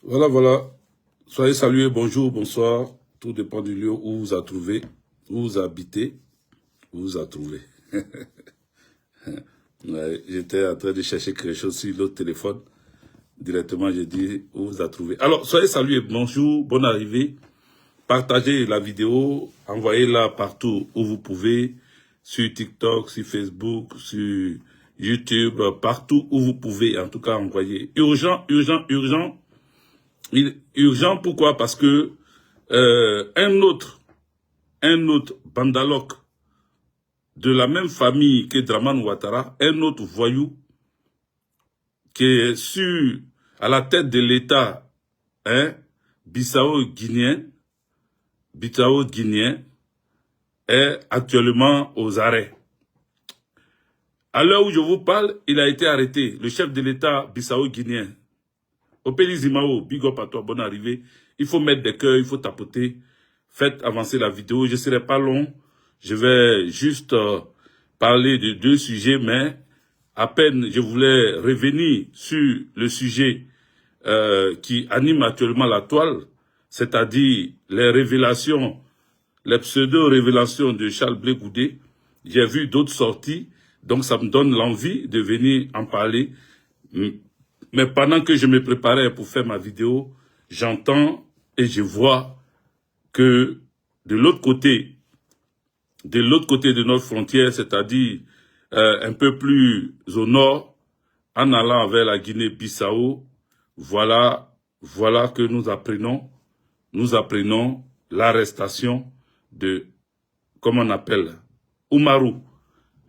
Voilà, voilà. Soyez salués, bonjour, bonsoir. Tout dépend du lieu où vous a trouvé, où vous habitez, où vous a trouvé. Ouais, j'étais en train de chercher quelque chose sur l'autre téléphone. Directement, j'ai dit où vous a trouvé. Alors, soyez salués, bonjour, bonne arrivée. Partagez la vidéo, envoyez-la partout où vous pouvez, sur TikTok, sur Facebook, sur YouTube, partout où vous pouvez, en tout cas, envoyer. Urgent, urgent, urgent. Urgent, pourquoi? Parce que un autre bandaloc de la même famille que Dramane Ouattara, un autre voyou qui est à la tête de l'État bissau-guinéen, est actuellement aux arrêts. À l'heure où je vous parle, il a été arrêté, le chef de l'État bissau-guinéen. Opéli Zimao, big up à toi, bonne arrivée. Il faut mettre des cœurs, il faut tapoter. Faites avancer la vidéo, je ne serai pas long. Je vais juste parler de deux sujets, mais à peine je voulais revenir sur le sujet qui anime actuellement la toile, c'est-à-dire les révélations, les pseudo-révélations de Charles Blé Goudé. J'ai vu d'autres sorties, donc ça me donne l'envie de venir en parler. Mais pendant que je me préparais pour faire ma vidéo, j'entends et je vois que de l'autre côté de notre frontière, c'est-à-dire un peu plus au nord, en allant vers la Guinée-Bissau, voilà que nous apprenons l'arrestation de, comment on appelle, Oumarou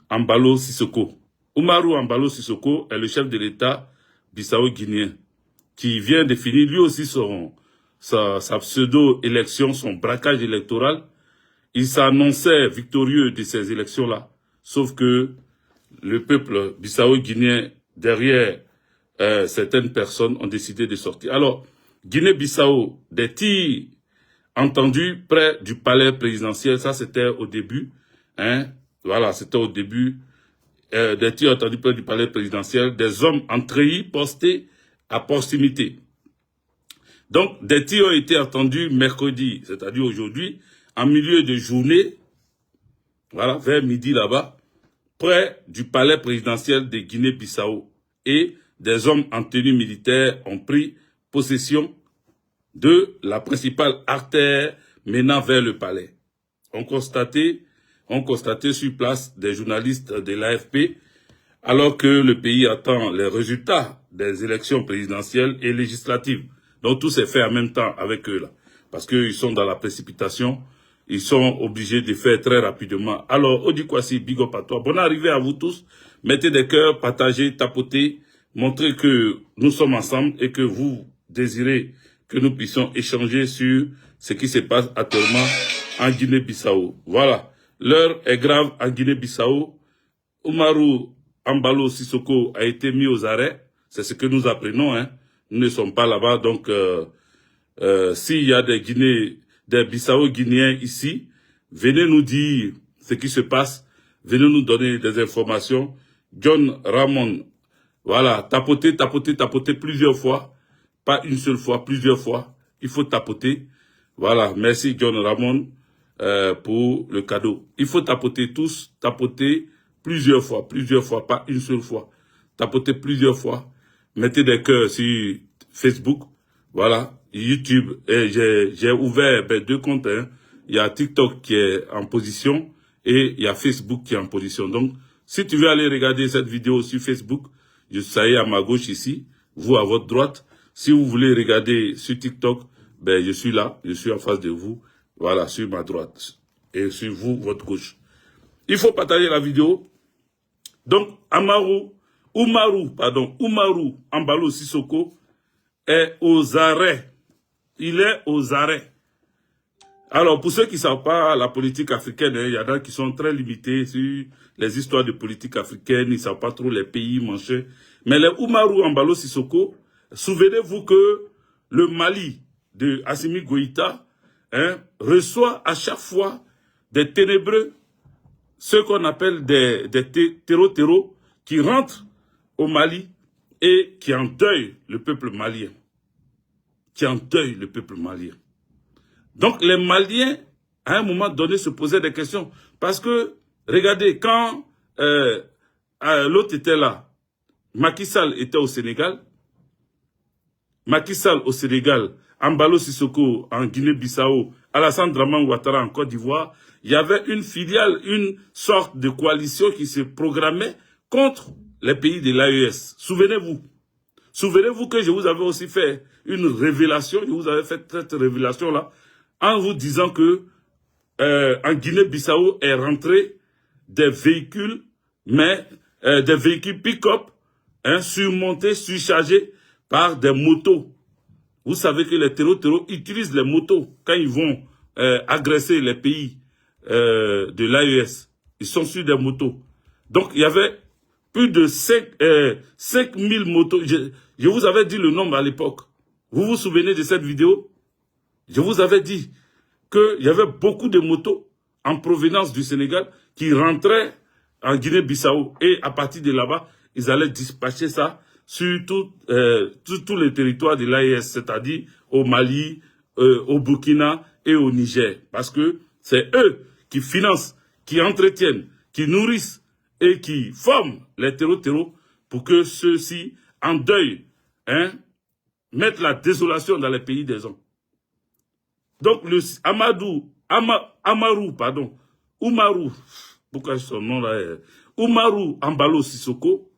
Embalo Sissoko. Oumarou Embalo Sissoko est le chef de l'État bissau-guinéen, qui vient de finir lui aussi sa pseudo-élection, son braquage électoral. Il s'annonçait victorieux de ces élections-là, sauf que le peuple bissau-guinéen, derrière certaines personnes, ont décidé de sortir. Alors, Guinée-Bissau, des tirs entendus près du palais présidentiel, ça c'était au début, voilà, c'était au début, des tirs entendus près du palais présidentiel, des hommes en treillis postés à proximité. Donc, des tirs ont été entendus mercredi, c'est-à-dire aujourd'hui, en milieu de journée, voilà, vers midi là-bas, près du palais présidentiel de Guinée-Bissau. Et des hommes en tenue militaire ont pris possession de la principale artère menant vers le palais. On constatait sur place des journalistes de l'AFP, alors que le pays attend les résultats des élections présidentielles et législatives. Donc tout s'est fait en même temps avec eux là. Parce qu'ils sont dans la précipitation, ils sont obligés de faire très rapidement. Alors, Odi Kwasi, big up à toi. Bonne arrivée à vous tous. Mettez des cœurs, partagez, tapotez, montrez que nous sommes ensemble et que vous désirez que nous puissions échanger sur ce qui se passe actuellement en Guinée-Bissau. Voilà. L'heure est grave en Guinée-Bissau. Oumarou Embalo Sissoko a été mis aux arrêts. C'est ce que nous apprenons. Nous ne sommes pas là-bas. Donc, s'il y a des Bissau-Guinéens ici, venez nous dire ce qui se passe. Venez nous donner des informations. John Ramon, voilà, tapoter plusieurs fois. Pas une seule fois, plusieurs fois. Il faut tapoter. Voilà, merci John Ramon pour le cadeau. Il faut tapoter tous, tapoter plusieurs fois, pas une seule fois. Tapoter plusieurs fois. Mettez des cœurs sur Facebook, voilà, YouTube. Et j'ai ouvert deux comptes. Il y a TikTok qui est en position et il y a Facebook qui est en position. Donc, si tu veux aller regarder cette vidéo sur Facebook, ça y est à ma gauche ici, vous à votre droite. Si vous voulez regarder sur TikTok, je suis là, je suis en face de vous, voilà, sur ma droite. Et sur vous, votre gauche. Il faut partager la vidéo. Donc, Oumarou Embalo Sissoko est aux arrêts. Il est aux arrêts. Alors, pour ceux qui ne savent pas la politique africaine, il y en a qui sont très limités sur les histoires de politique africaine, ils ne savent pas trop les pays, machin. Mais les Oumarou Embalo Sissoko, souvenez-vous que le Mali de Assimi Goïta reçoit à chaque fois des ténébreux, ceux qu'on appelle des terreaux qui rentrent au Mali et qui endeuillent le peuple malien. qui endeuille le peuple malien. Donc les Maliens, à un moment donné, se posaient des questions. Parce que, regardez, quand l'autre était là, Macky Sall était au Sénégal, Macky Sall au Sénégal, Embalo Sissoko en Guinée-Bissau, Alassane Dramane Ouattara en Côte d'Ivoire, il y avait une filiale, une sorte de coalition qui se programmait contre les pays de l'AES. Souvenez-vous. Souvenez-vous que je vous avais aussi fait une révélation, je vous avais fait cette révélation-là, en vous disant que en Guinée-Bissau est rentré des véhicules, mais des véhicules pick-up, surmontés, surchargés par des motos. Vous savez que les terroristes utilisent les motos quand ils vont agresser les pays de l'AES. Ils sont sur des motos. Donc, il y avait plus de 5000 motos. Je vous avais dit le nombre à l'époque. Vous vous souvenez de cette vidéo? Je vous avais dit qu'il y avait beaucoup de motos en provenance du Sénégal qui rentraient en Guinée-Bissau. Et à partir de là-bas, ils allaient dispatcher ça sur tous les territoires de l'AES, c'est-à-dire au Mali, au Burkina et au Niger. Parce que c'est eux qui financent, qui entretiennent, qui nourrissent et qui forment les terreaux pour que ceux-ci endeuillent, mettent la désolation dans les pays des hommes. Donc le Oumarou, pourquoi son nom là est Oumarou Embalo Sissoko,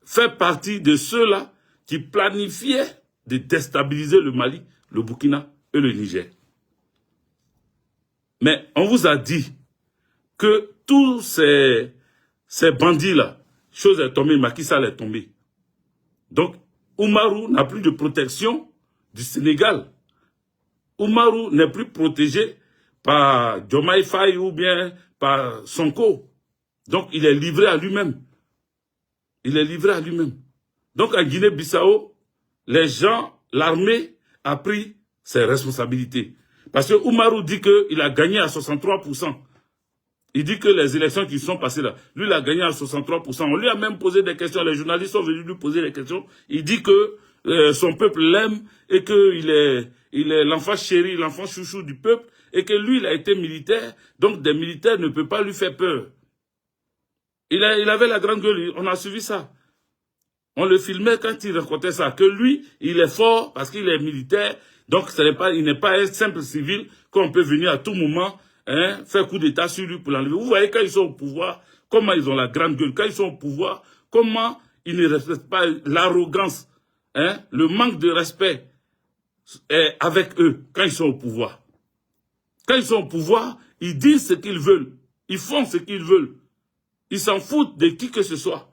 fait partie de ceux-là qui planifiaient de déstabiliser le Mali, le Burkina et le Niger. Mais on vous a dit que tous ces bandits-là, chose est tombée, Macky Sall est tombé. Donc, Oumarou n'a plus de protection du Sénégal. Oumarou n'est plus protégé par Diomaye Faye ou bien par Sonko. Donc, il est livré à lui-même. Il est livré à lui-même. Donc, à Guinée-Bissau, les gens, l'armée a pris ses responsabilités. Parce que Oumarou dit qu'il a gagné à 63%. Il dit que les élections qui sont passées là, lui, il a gagné à 63%. On lui a même posé des questions. Les journalistes sont venus lui poser des questions. Il dit que son peuple l'aime et qu'il est l'enfant chéri, l'enfant chouchou du peuple et que lui, il a été militaire. Donc, des militaires ne peuvent pas lui faire peur. Il avait la grande gueule. On a suivi ça. On le filmait quand il racontait ça. Que lui, il est fort parce qu'il est militaire. Donc, il n'est pas un simple civil qu'on peut venir à tout moment faire coup d'état sur lui pour l'enlever. Vous voyez, quand ils sont au pouvoir, comment ils ont la grande gueule. Quand ils sont au pouvoir, comment ils ne respectent pas l'arrogance, le manque de respect avec eux quand ils sont au pouvoir. Quand ils sont au pouvoir, ils disent ce qu'ils veulent. Ils font ce qu'ils veulent. Ils s'en foutent de qui que ce soit.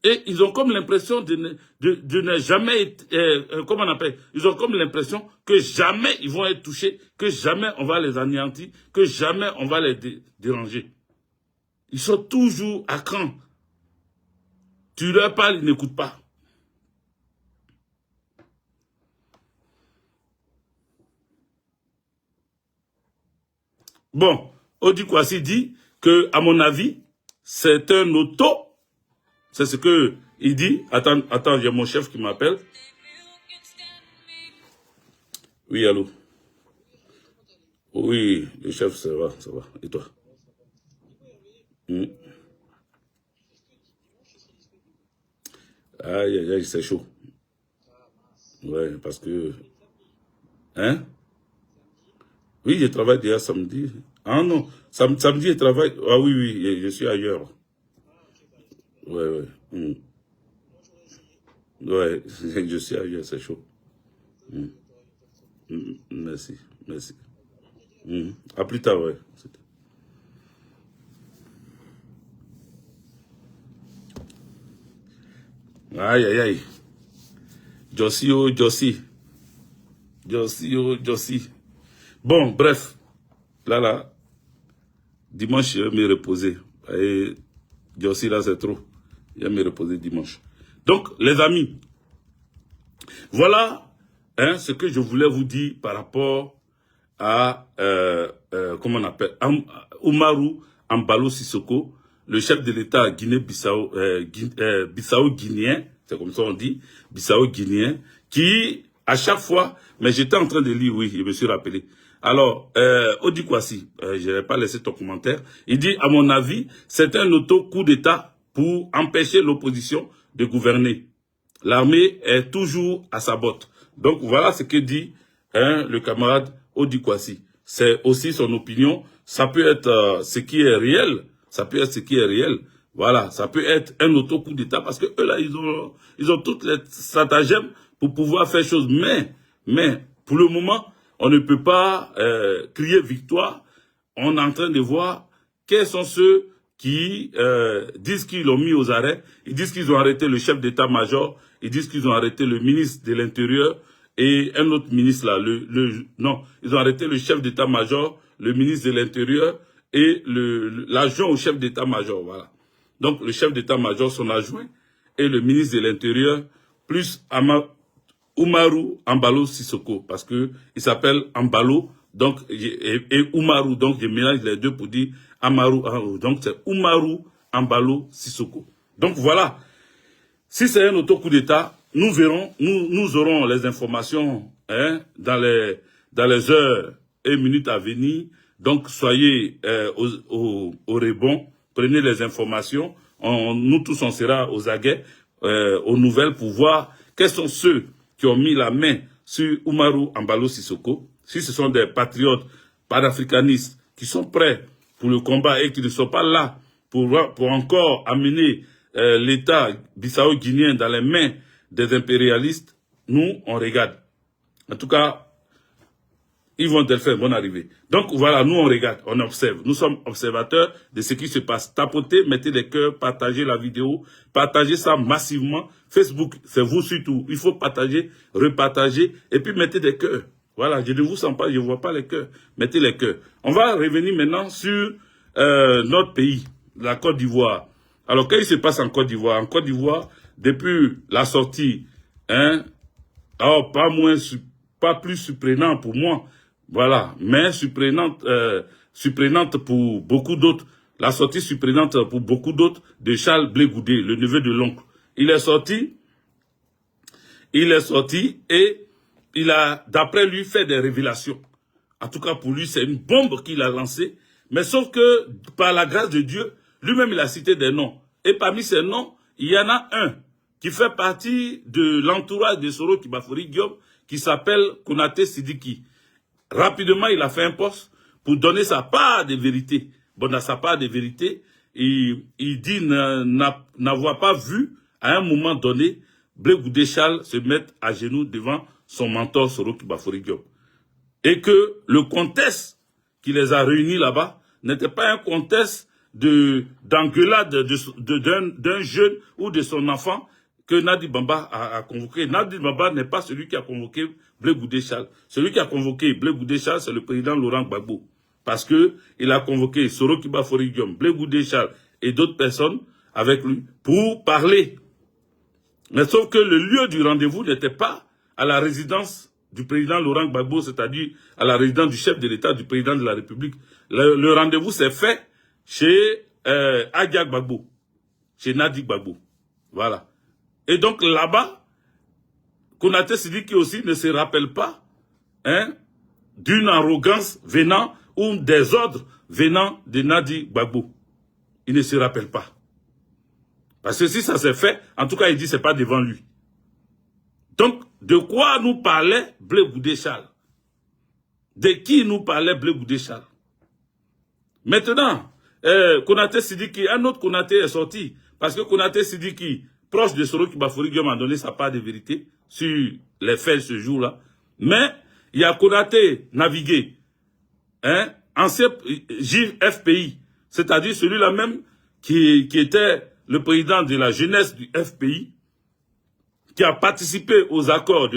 Et ils ont comme l'impression de ne jamais être, comment on appelle, ils ont comme l'impression que jamais ils vont être touchés, que jamais on va les anéantir, que jamais on va les déranger. Ils sont toujours à cran. Tu leur parles, ils n'écoutent pas. Bon, Odi Kwasi dit que, à mon avis, c'est un auto. C'est ce que il dit. Attends, il y a mon chef qui m'appelle. Oui, allô. Oui, le chef, ça va, ça va. Et toi? Aïe, aïe, aïe, c'est chaud. Ouais, parce que... Hein? Oui, je travaille déjà samedi. Ah non, samedi, je travaille... Ah oui, oui, je suis ailleurs. Ouais, ouais. Ouais, je suis ailleurs, c'est chaud. Merci, merci. À plus tard, ouais. Aïe, aïe, aïe. Jossi, oh, Jossi. Jossi, oh, Jossi. Bon, bref. Là, dimanche, je vais me reposer. Et Jossi, là, c'est trop. Je vais me reposer dimanche. Donc, les amis, voilà ce que je voulais vous dire par rapport à, comment on appelle, Oumarou Embalo Sissoko, le chef de l'État Guinée-Bissau, Bissau-Guinéen, c'est comme ça on dit, Bissau-Guinéen, qui À chaque fois, mais j'étais en train de lire, oui, je me suis rappelé. Alors, Odi Kwasi, je n'ai pas laissé ton commentaire, il dit, à mon avis, c'est un auto-coup d'État pour empêcher l'opposition de gouverner. L'armée est toujours à sa botte. Donc, voilà ce que dit le camarade Odi Kwasi. C'est aussi son opinion. Ça peut être ce qui est réel. Ça peut être ce qui est réel. Voilà, ça peut être un auto-coup d'État parce que eux là, ils ont toutes les stratagèmes pour pouvoir faire chose. Mais, pour le moment, on ne peut pas crier victoire. On est en train de voir quels sont ceux qui disent qu'ils l'ont mis aux arrêts. Ils disent qu'ils ont arrêté le chef d'état-major. Ils disent qu'ils ont arrêté le ministre de l'Intérieur et un autre ministre là. Non, ils ont arrêté le chef d'état-major, le ministre de l'Intérieur et l'adjoint au chef d'état-major. Voilà. Donc, le chef d'état-major, son adjoint, et le ministre de l'Intérieur, plus Umaru Ambalo Sissoko, parce que il s'appelle Ambalo, donc, et Umaru, donc je mélange les deux pour dire Amaru, donc c'est Umaru Ambalo Sissoko. Donc voilà, si c'est un auto-coup d'État, nous verrons, nous aurons les informations dans les heures et minutes à venir. Donc soyez au rebond, prenez les informations, nous tous on sera aux aguets, aux nouvelles pour voir quels sont ceux qui ont mis la main sur Umaru Ambalo Sissoko. Si ce sont des patriotes panafricanistes qui sont prêts pour le combat et qui ne sont pas là pour encore amener l'État bissau-guinéen dans les mains des impérialistes, nous, on regarde. En tout cas, Yvon Delphin, bonne arrivée. Donc voilà, nous on regarde, on observe. Nous sommes observateurs de ce qui se passe. Tapotez, mettez des cœurs, partagez la vidéo, partagez ça massivement. Facebook, c'est vous surtout. Il faut partager, repartager et puis mettez des cœurs. Voilà, je ne vous sens pas, je ne vois pas les cœurs. Mettez les cœurs. On va revenir maintenant sur notre pays, la Côte d'Ivoire. Alors, qu'est-ce qui se passe en Côte d'Ivoire? En Côte d'Ivoire, depuis la sortie, alors pas plus surprenant pour moi, voilà, mais surprenante pour beaucoup d'autres. La sortie surprenante pour beaucoup d'autres de Charles Blé Goudé, le neveu de l'oncle. Il est sorti et il a, d'après lui, fait des révélations. En tout cas, pour lui, c'est une bombe qu'il a lancée. Mais sauf que, par la grâce de Dieu, lui-même, il a cité des noms. Et parmi ces noms, il y en a un qui fait partie de l'entourage de Soro Kibafori Guillaume, qui s'appelle Konaté Sidiki. Rapidement, il a fait un poste pour donner sa part de vérité. Bon, dans sa part de vérité, il dit n'avoir pas vu, à un moment donné, Blé Goudé Charles se mettre à genoux devant son mentor Soro Kibafori Guillaume. Et que le contexte qui les a réunis là-bas n'était pas un contexte d'engueulade d'un jeune ou de son enfant que Nadi Bamba a convoqué. Nadi Bamba n'est pas celui qui a convoqué Blé Goudé Charles. Celui qui a convoqué Blé Goudé Charles, c'est le président Laurent Gbagbo. Parce que il a convoqué Soro Kibafori Guillaume, Blé Goudé Charles et d'autres personnes avec lui pour parler. Mais sauf que le lieu du rendez-vous n'était pas à la résidence du président Laurent Gbagbo, c'est-à-dire à la résidence du chef de l'État, du président de la République. Le rendez-vous s'est fait chez Adia Gbagbo, chez Nadi Gbagbo. Voilà. Et donc là-bas, Konaté Sidiki aussi ne se rappelle pas d'une arrogance venant ou des ordres venant de Nadi Gbagbo. Il ne se rappelle pas. Parce que si ça s'est fait, en tout cas, il dit que ce n'est pas devant lui. Donc, de quoi nous parlait Blé Goudé Charles? De qui nous parlait Blé Goudé Charles? Maintenant, Konaté Sidiki, un autre Konaté est sorti. Parce que Konaté Sidiki, proche de Soro Kibafori Guillaume, a donné sa part de vérité sur les faits ce jour-là. Mais, il y a Konaté Navigué, ancien FPI, c'est-à-dire celui-là même qui était le président de la jeunesse du FPI, qui a participé aux accords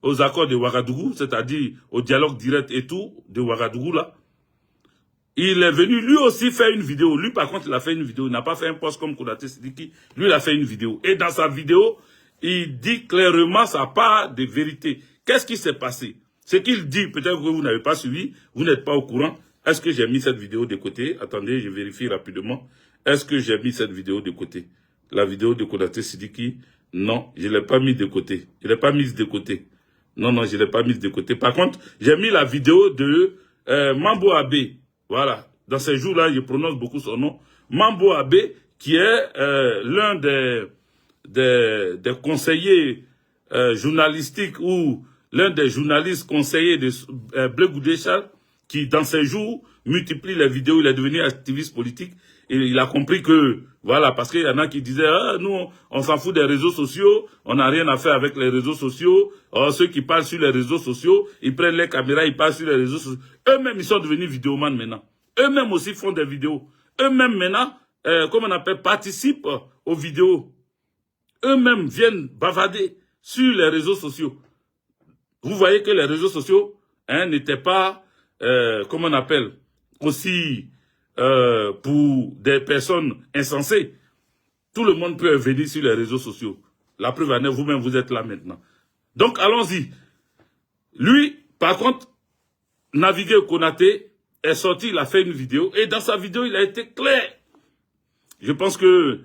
aux accords de Ouagadougou, c'est-à-dire au dialogue direct et tout de Ouagadougou là. Il est venu lui aussi faire une vidéo. Lui par contre il a fait une vidéo, il n'a pas fait un post comme Konaté Sidiki. Lui il a fait une vidéo. Et dans sa vidéo, il dit clairement sa part de vérité. Qu'est-ce qui s'est passé? Ce qu'il dit, peut-être que vous n'avez pas suivi, vous n'êtes pas au courant. Est-ce que j'ai mis cette vidéo de côté? Attendez, je vérifie rapidement. Est-ce que j'ai mis cette vidéo de côté? La vidéo de Konaté Sidiki Non, je ne l'ai pas mis de côté. Je ne l'ai pas mise de côté. Non, non, je ne l'ai pas mise de côté. Par contre, j'ai mis la vidéo de Mambo Abe. Voilà. Dans ces jours-là, je prononce beaucoup son nom. Mambo Abe, qui est l'un des conseillers journalistiques ou l'un des journalistes conseillers de Blé Goudé Charles, qui, dans ces jours, multiplie les vidéos. Il est devenu activiste politique. Et il a compris que, voilà, parce qu'il y en a qui disaient, ah, nous, on s'en fout des réseaux sociaux, on n'a rien à faire avec les réseaux sociaux. Oh, ceux qui parlent sur les réseaux sociaux, ils prennent les caméras, ils parlent sur les réseaux sociaux. Eux-mêmes, ils sont devenus vidéomans maintenant. Eux-mêmes aussi font des vidéos. Eux-mêmes maintenant, comme on appelle, participent aux vidéos. Eux-mêmes viennent bavarder sur les réseaux sociaux. Vous voyez que les réseaux sociaux n'étaient pas, comme on appelle, aussi pour des personnes insensées. Tout le monde peut venir sur les réseaux sociaux. La preuve en est, vous-même, vous êtes là maintenant. Donc, allons-y. Lui, par contre, Navigué Konaté est sorti, il a fait une vidéo, et dans sa vidéo, il a été clair. Je pense que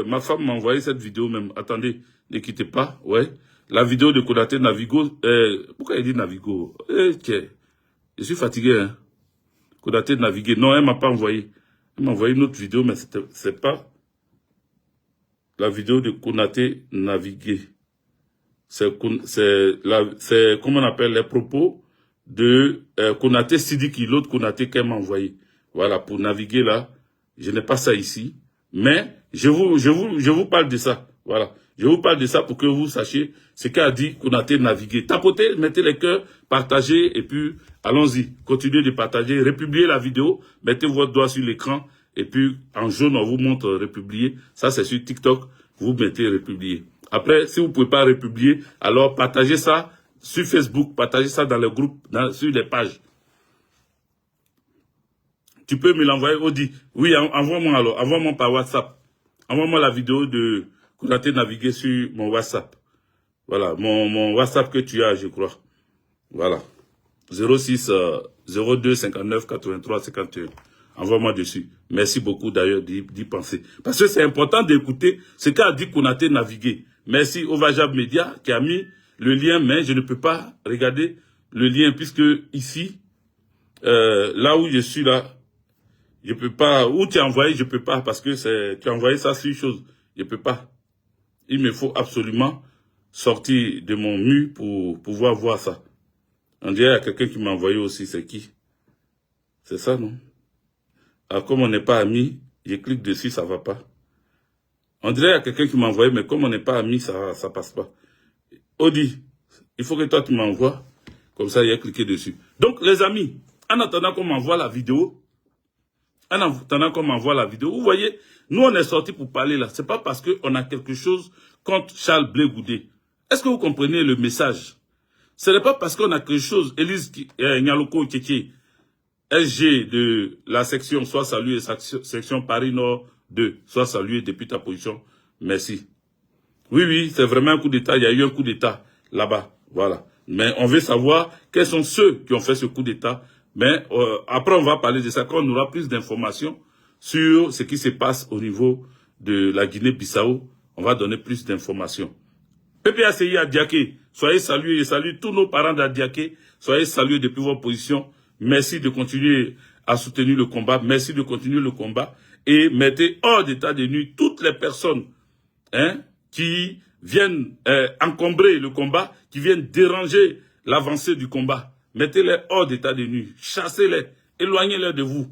ma femme m'a envoyé cette vidéo même. Attendez, ne quittez pas. Ouais. La vidéo de Konaté Navigo. Pourquoi il dit Navigo? Tiens, je suis fatigué, hein. Konaté Navigué. Non, elle ne m'a pas envoyé. Elle m'a envoyé une autre vidéo, mais c'est pas la vidéo de Konaté Navigué. C'est comment on appelle les propos de Konaté Sidiki, l'autre Konaté qu'elle m'a envoyé. Voilà, pour naviguer là, je n'ai pas ça ici. Mais je vous parle de ça. Voilà. Je vous parle de ça pour que vous sachiez ce qu'a dit Konaté Navigué. Tapotez, mettez les cœurs, partagez et puis allons-y. Continuez de partager, republiez la vidéo, mettez votre doigt sur l'écran et puis en jaune on vous montre republier. Ça c'est sur TikTok, vous mettez republier. Après, si vous ne pouvez pas republier, alors partagez ça sur Facebook, partagez ça dans le groupe, sur les pages. Tu peux me l'envoyer, Audi. Oui, envoie-moi alors, envoie-moi par WhatsApp. Envoie-moi la vidéo de Konaté Navigué sur mon WhatsApp. Voilà, mon WhatsApp que tu as, je crois. Voilà. 06 02 59 83 51. Envoie-moi dessus. Merci beaucoup d'ailleurs d'y penser. Parce que c'est important d'écouter ce qu'a dit Konaté Navigué. Merci au Vajab Media qui a mis le lien, mais je ne peux pas regarder le lien puisque ici, là où je suis là, je peux pas, où tu as envoyé, je peux pas parce que tu as envoyé ça sur une chose. Je peux pas. Il me faut absolument sortir de mon mur pour pouvoir voir ça. On dirait qu'il y a quelqu'un qui m'a envoyé aussi, c'est qui? C'est ça, non? Alors, comme on n'est pas amis, je clique dessus, ça va pas. On dirait qu'il y a quelqu'un qui m'a envoyé, mais comme on n'est pas amis, ça passe pas. Audi, il faut que toi tu m'envoies. Comme ça, il y a cliqué dessus. Donc, les amis, en attendant qu'on m'envoie la vidéo, vous voyez, nous on est sortis pour parler là. C'est pas parce qu'on a quelque chose contre Charles Blé Goudé. Est-ce que vous comprenez le message? Ce n'est pas parce qu'on a quelque chose, Élise Nyaloko Tchétché, SG de la section, soit salué, section Paris Nord 2, soit salué depuis ta position. Merci. Oui, c'est vraiment un coup d'État. Il y a eu un coup d'État là-bas. Voilà. Mais on veut savoir quels sont ceux qui ont fait ce coup d'État. Mais après, on va parler de ça quand on aura plus d'informations sur ce qui se passe au niveau de la Guinée-Bissau. On va donner plus d'informations. PPACI à Diaké, soyez salués. Je salue tous nos parents d'Adiaké. Soyez salués depuis votre position. Merci de continuer à soutenir le combat. Merci de continuer le combat. Et mettez hors d'état de nuit toutes les personnes qui viennent encombrer le combat, qui viennent déranger l'avancée du combat. Mettez-les hors d'état de nuit. Chassez-les. Éloignez-les de vous.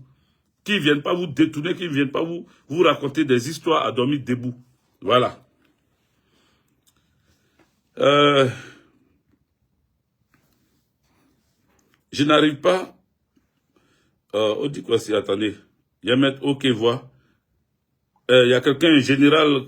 Qui ne viennent pas vous détourner, qui ne viennent pas vous raconter des histoires à dormir debout. Voilà. Je n'arrive pas. On dit quoi si, attendez. Il y a mettre OK voix. Il y a quelqu'un, général,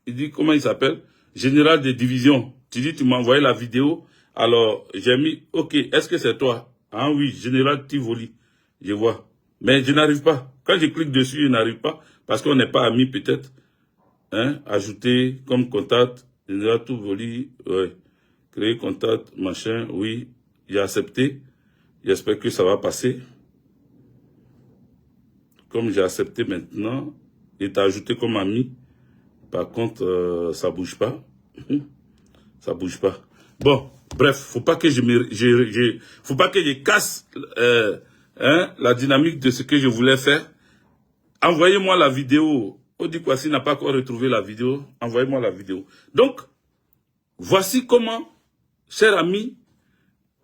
il dit comment il s'appelle? Général de division. Tu dis, tu m'as envoyé la vidéo. Alors, j'ai mis OK. Est-ce que c'est toi? Ah oui, général Tivoli. Je vois. Mais je n'arrive pas. Quand je clique dessus, je n'arrive pas. Parce qu'on n'est pas amis peut-être. Ajouter comme contact. Général Tivoli. Ouais. Créer contact, machin. Oui. J'ai accepté. J'espère que ça va passer. Comme j'ai accepté maintenant, et t'as ajouté comme ami, par contre, ça bouge pas. Ça bouge pas. Bon, bref, faut pas que faut pas que je casse la dynamique de ce que je voulais faire. Envoyez-moi la vidéo. Odi Kwasi n'a pas encore retrouvé la vidéo. Envoyez-moi la vidéo. Donc, voici comment, cher ami,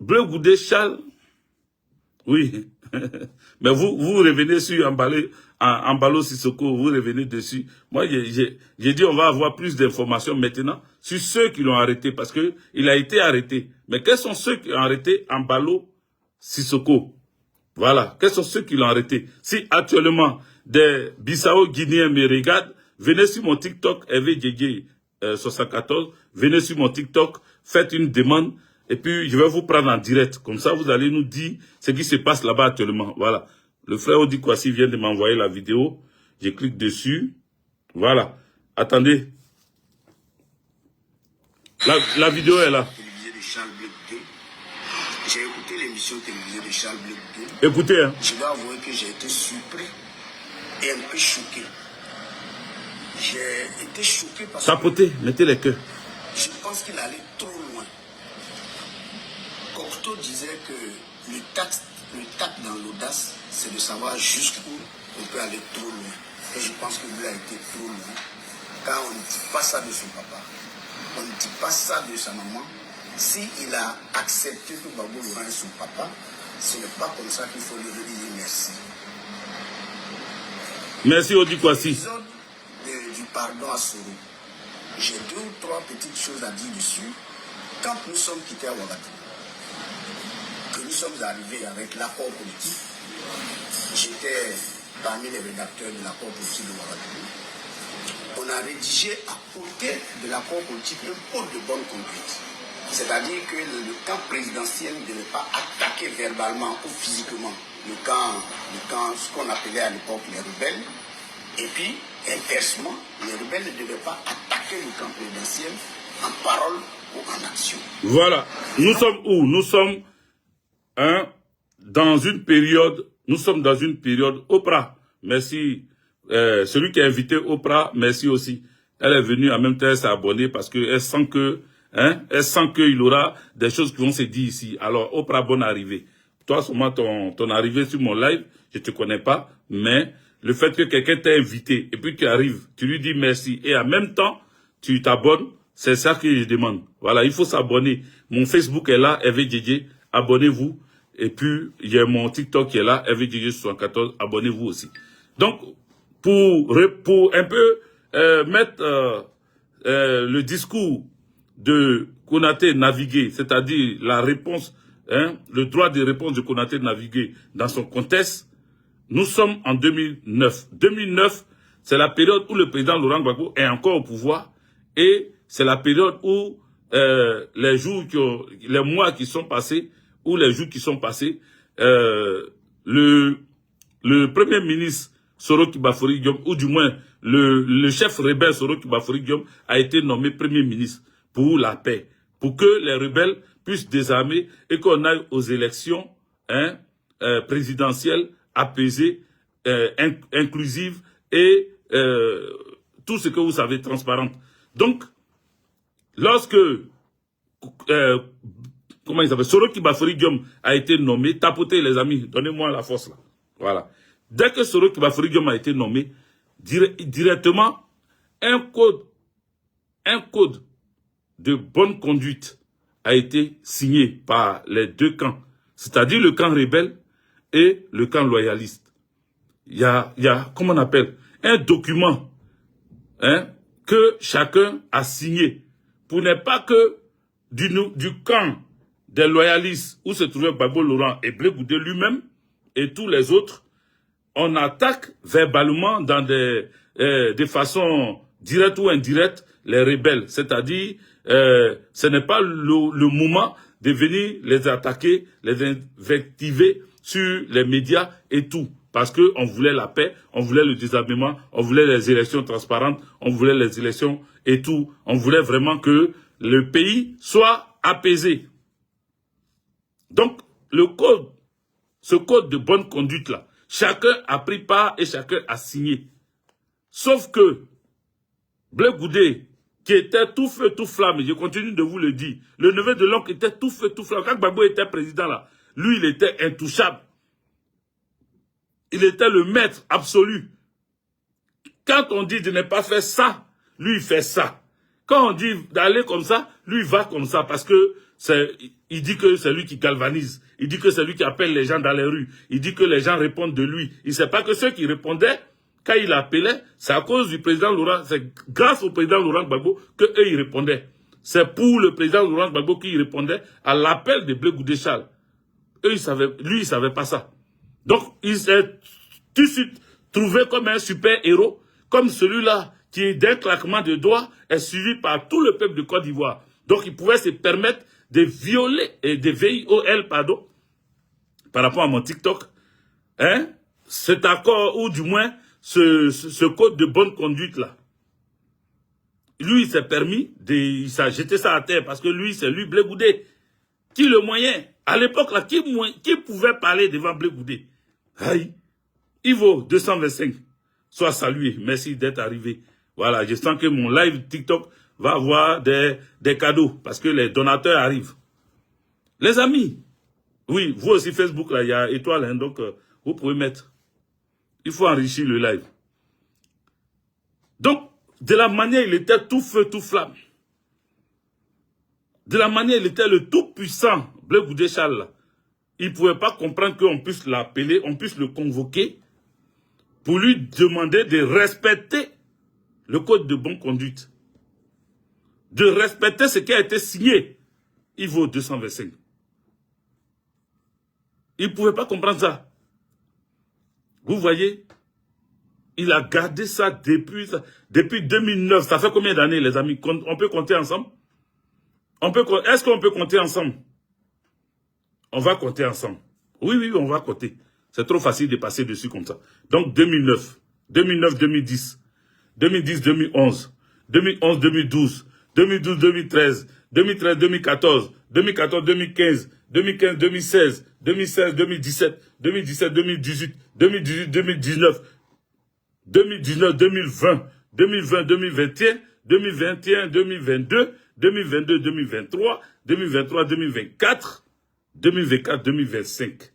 Bleu Goudé Charles, oui, mais vous revenez sur Embalo Sissoko, vous revenez dessus. Moi, j'ai dit on va avoir plus d'informations maintenant sur ceux qui l'ont arrêté, parce que il a été arrêté. Mais quels sont ceux qui ont arrêté Embalo Sissoko? Voilà, quels sont ceux qui l'ont arrêté? Si actuellement des Bissau-Guinéens me regardent, venez sur mon TikTok, Hervé 74, venez sur mon TikTok, faites une demande, et puis je vais vous prendre en direct. Comme ça, vous allez nous dire ce qui se passe là-bas actuellement. Voilà. Le frère Odi Kwasi vient de m'envoyer la vidéo. Je clique dessus. Voilà. Attendez. La vidéo est là. J'ai écouté l'émission télévisée de Charles Bleu. Écoutez. Hein. Je dois avouer que j'ai été surpris et un peu choqué. J'ai été choqué parce Tapotez, mettez les queues. Je pense qu'il allait trop loin. Cocteau disait que le tact dans l'audace, c'est de savoir jusqu'où on peut aller trop loin. Et je pense que lui a été trop loin. Car on ne dit pas ça de son papa. On ne dit pas ça de sa maman. S'il a accepté que Gbagbo Laurent est son papa, ce n'est pas comme ça qu'il faut lui dire merci. Merci Odi Kwasi. L'épisode du pardon à Soro. J'ai 2 ou 3 petites choses à dire dessus. Quand nous sommes quittés à Ouagadougou, que nous sommes arrivés avec l'accord politique, j'étais parmi les rédacteurs de l'accord politique de Ouagadougou. On a rédigé à côté de l'accord politique un code de bonne conduite. C'est-à-dire que le camp présidentiel ne devait pas attaquer verbalement ou physiquement le camp, ce qu'on appelait à l'époque les rebelles. Et puis, inversement, les rebelles ne devaient pas attaquer le camp présidentiel en parole ou en action. Voilà. Nous sommes où? Nous sommes dans une période, Oprah, merci. Celui qui a invité Oprah, merci aussi. Elle est venue en même temps, elle s'est abonnée parce qu'elle sent que, elle sent qu'il aura des choses qui vont se dire ici. Alors, Oprah, bonne arrivée. Toi, seulement ton arrivée sur mon live, je te connais pas, mais le fait que quelqu'un t'ait invité et puis tu arrives, tu lui dis merci et en même temps, tu t'abonnes, c'est ça que je demande. Voilà, il faut s'abonner. Mon Facebook est là, Hervé Djedje, abonnez-vous. Et puis, il y a mon TikTok qui est là, Hervé Djedje 74, abonnez-vous aussi. Donc, pour un peu mettre le discours de Konaté naviguer, c'est-à-dire la réponse, le droit de réponse de Konaté naviguer dans son contexte, nous sommes en 2009. 2009, c'est la période où le président Laurent Gbagbo est encore au pouvoir et c'est la période où les mois qui sont passés, ou les jours qui sont passés, le premier ministre Soro Kibafori Diom, ou du moins le chef rebelle Soro Kibafori Diom a été nommé premier ministre pour la paix, pour que les rebelles puissent désarmer et qu'on aille aux élections présidentielles apaisées, inclusives et tout ce que vous savez, transparente. Donc, lorsque comment il s'appelle, Soro Kibafori Diom a été nommé, tapotez les amis, donnez-moi la force là. Voilà. Dès que Soro Kibafori Diom a été nommé, directement, un code de bonne conduite a été signé par les 2 camps, c'est-à-dire le camp rebelle et le camp loyaliste. Il y a, comment on appelle, un document que chacun a signé pour ne pas que du camp des loyalistes où se trouvait Gbagbo Laurent et Bleu Goudé lui-même et tous les autres, on attaque verbalement dans des façons directes ou indirectes les rebelles. C'est-à-dire, ce n'est pas le moment de venir les attaquer, les invectiver sur les médias et tout. Parce qu'on voulait la paix, on voulait le désarmement, on voulait les élections transparentes, on voulait les élections et tout. On voulait vraiment que le pays soit apaisé. Donc, ce code de bonne conduite-là, chacun a pris part et chacun a signé. Sauf que Bleu Goudé, qui était tout feu, tout flamme. Je continue de vous le dire. Le neveu de l'oncle était tout feu, tout flamme. Quand Gbagbo était président là, lui, il était intouchable. Il était le maître absolu. Quand on dit de ne pas faire ça, lui, il fait ça. Quand on dit d'aller comme ça, lui, il va comme ça. Parce que il dit que c'est lui qui galvanise. Il dit que c'est lui qui appelle les gens dans les rues. Il dit que les gens répondent de lui. Il ne sait pas que ceux qui répondaient, quand il appelait, c'est à cause du président Laurent, c'est grâce au président Laurent Gbagbo que eux, ils répondaient. C'est pour le président Laurent Gbagbo qu'il répondait à l'appel de Blé Goudé Charles. Eux, lui, il savait pas ça. Donc, il s'est tout de suite trouvé comme un super héros, comme celui-là qui, d'un claquement de doigts, est suivi par tout le peuple de Côte d'Ivoire. Donc, il pouvait se permettre de violer, et de VIOL, pardon, par rapport à mon TikTok, hein, cet accord, ou du moins, ce code de bonne conduite-là. Lui, il s'est permis, il s'est jeté ça à terre, parce que lui, c'est lui, Blé Goudé, qui le moyen, à l'époque, là, qui pouvait parler devant Blé Goudé? Aïe, Ivo 225, sois salué, merci d'être arrivé. Voilà, je sens que mon live TikTok va avoir des cadeaux, parce que les donateurs arrivent. Les amis, oui, vous aussi Facebook, là, il y a étoile, hein, donc vous pouvez mettre. Il faut enrichir le live. Donc, de la manière, il était tout feu, tout flamme. De la manière, il était le tout puissant, Blé Goudé Charles, là. Il ne pouvait pas comprendre qu'on puisse l'appeler, on puisse le convoquer pour lui demander de respecter le code de bonne conduite. De respecter ce qui a été signé. Ivo 225. Il ne pouvait pas comprendre ça. Vous voyez, il a gardé ça depuis 2009. Ça fait combien d'années, les amis? On peut compter ensemble? Est-ce qu'on peut compter ensemble? On va compter ensemble. Oui, on va compter. C'est trop facile de passer dessus comme ça. Donc 2009, 2010, 2011, 2012, 2013, 2014, 2015, 2016, 2017, 2018, 2019, 2020, 2021, 2022, 2023, 2024, 2025.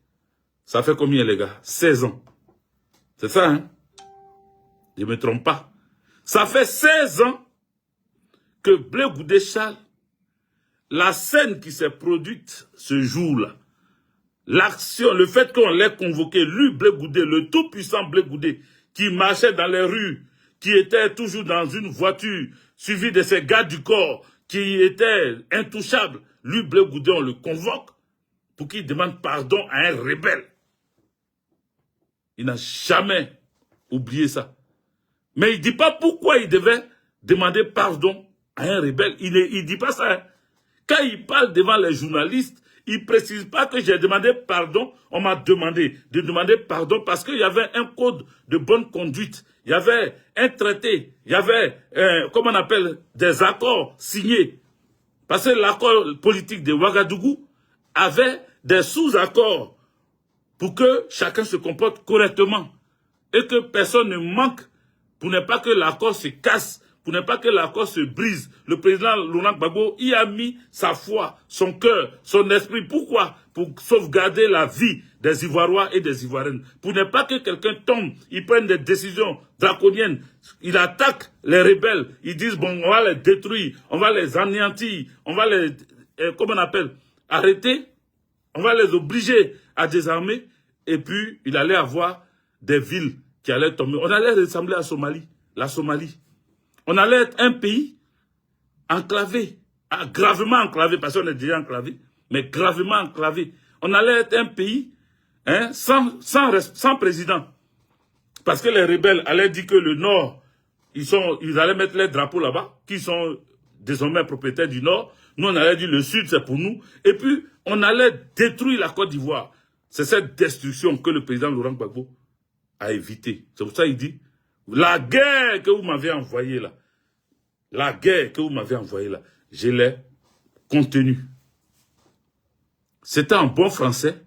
Ça fait combien, les gars? 16 ans. C'est ça, hein? Je ne me trompe pas. Ça fait 16 ans que Blé Goudé Charles, la scène qui s'est produite ce jour-là, l'action, le fait qu'on l'ait convoqué, lui, Blé Goudé, le tout-puissant Blé Goudé, qui marchait dans les rues, qui était toujours dans une voiture, suivi de ses gardes du corps, qui était intouchable, lui, Blé Goudé, on le convoque pour qu'il demande pardon à un rebelle. Il n'a jamais oublié ça. Mais il ne dit pas pourquoi il devait demander pardon à un rebelle. Il ne dit pas ça. Hein. Quand il parle devant les journalistes, il ne précise pas que j'ai demandé pardon. On m'a demandé de demander pardon parce qu'il y avait un code de bonne conduite. Il y avait un traité. Il y avait, comment on appelle, des accords signés. Parce que l'accord politique de Ouagadougou avait des sous-accords pour que chacun se comporte correctement et que personne ne manque pour ne pas que l'accord se casse, pour ne pas que l'accord se brise. Le président Laurent Gbagbo y a mis sa foi, son cœur, son esprit. Pourquoi? Pour sauvegarder la vie des Ivoiriens et des Ivoiriennes. Pour ne pas que quelqu'un tombe, il prenne des décisions draconiennes. Il attaque les rebelles. Ils disent, bon, on va les détruire, on va les anéantir, on va les, comment on appelle, arrêter. On va les obliger à désarmer. Et puis, il allait avoir des villes qui allaient tomber. On allait ressembler à Somalie, la Somalie. On allait être un pays enclavé, gravement enclavé, parce qu'on est déjà enclavé, mais gravement enclavé. On allait être un pays sans président. Parce que les rebelles allaient dire que le Nord, ils allaient mettre les drapeaux là-bas, qui sont désormais propriétaires du Nord. Nous, on allait dire le Sud, c'est pour nous. Et puis, on allait détruire la Côte d'Ivoire. C'est cette destruction que le président Laurent Gbagbo a évité. C'est pour ça qu'il dit, la guerre que vous m'avez envoyée là, je l'ai contenue. C'était en bon français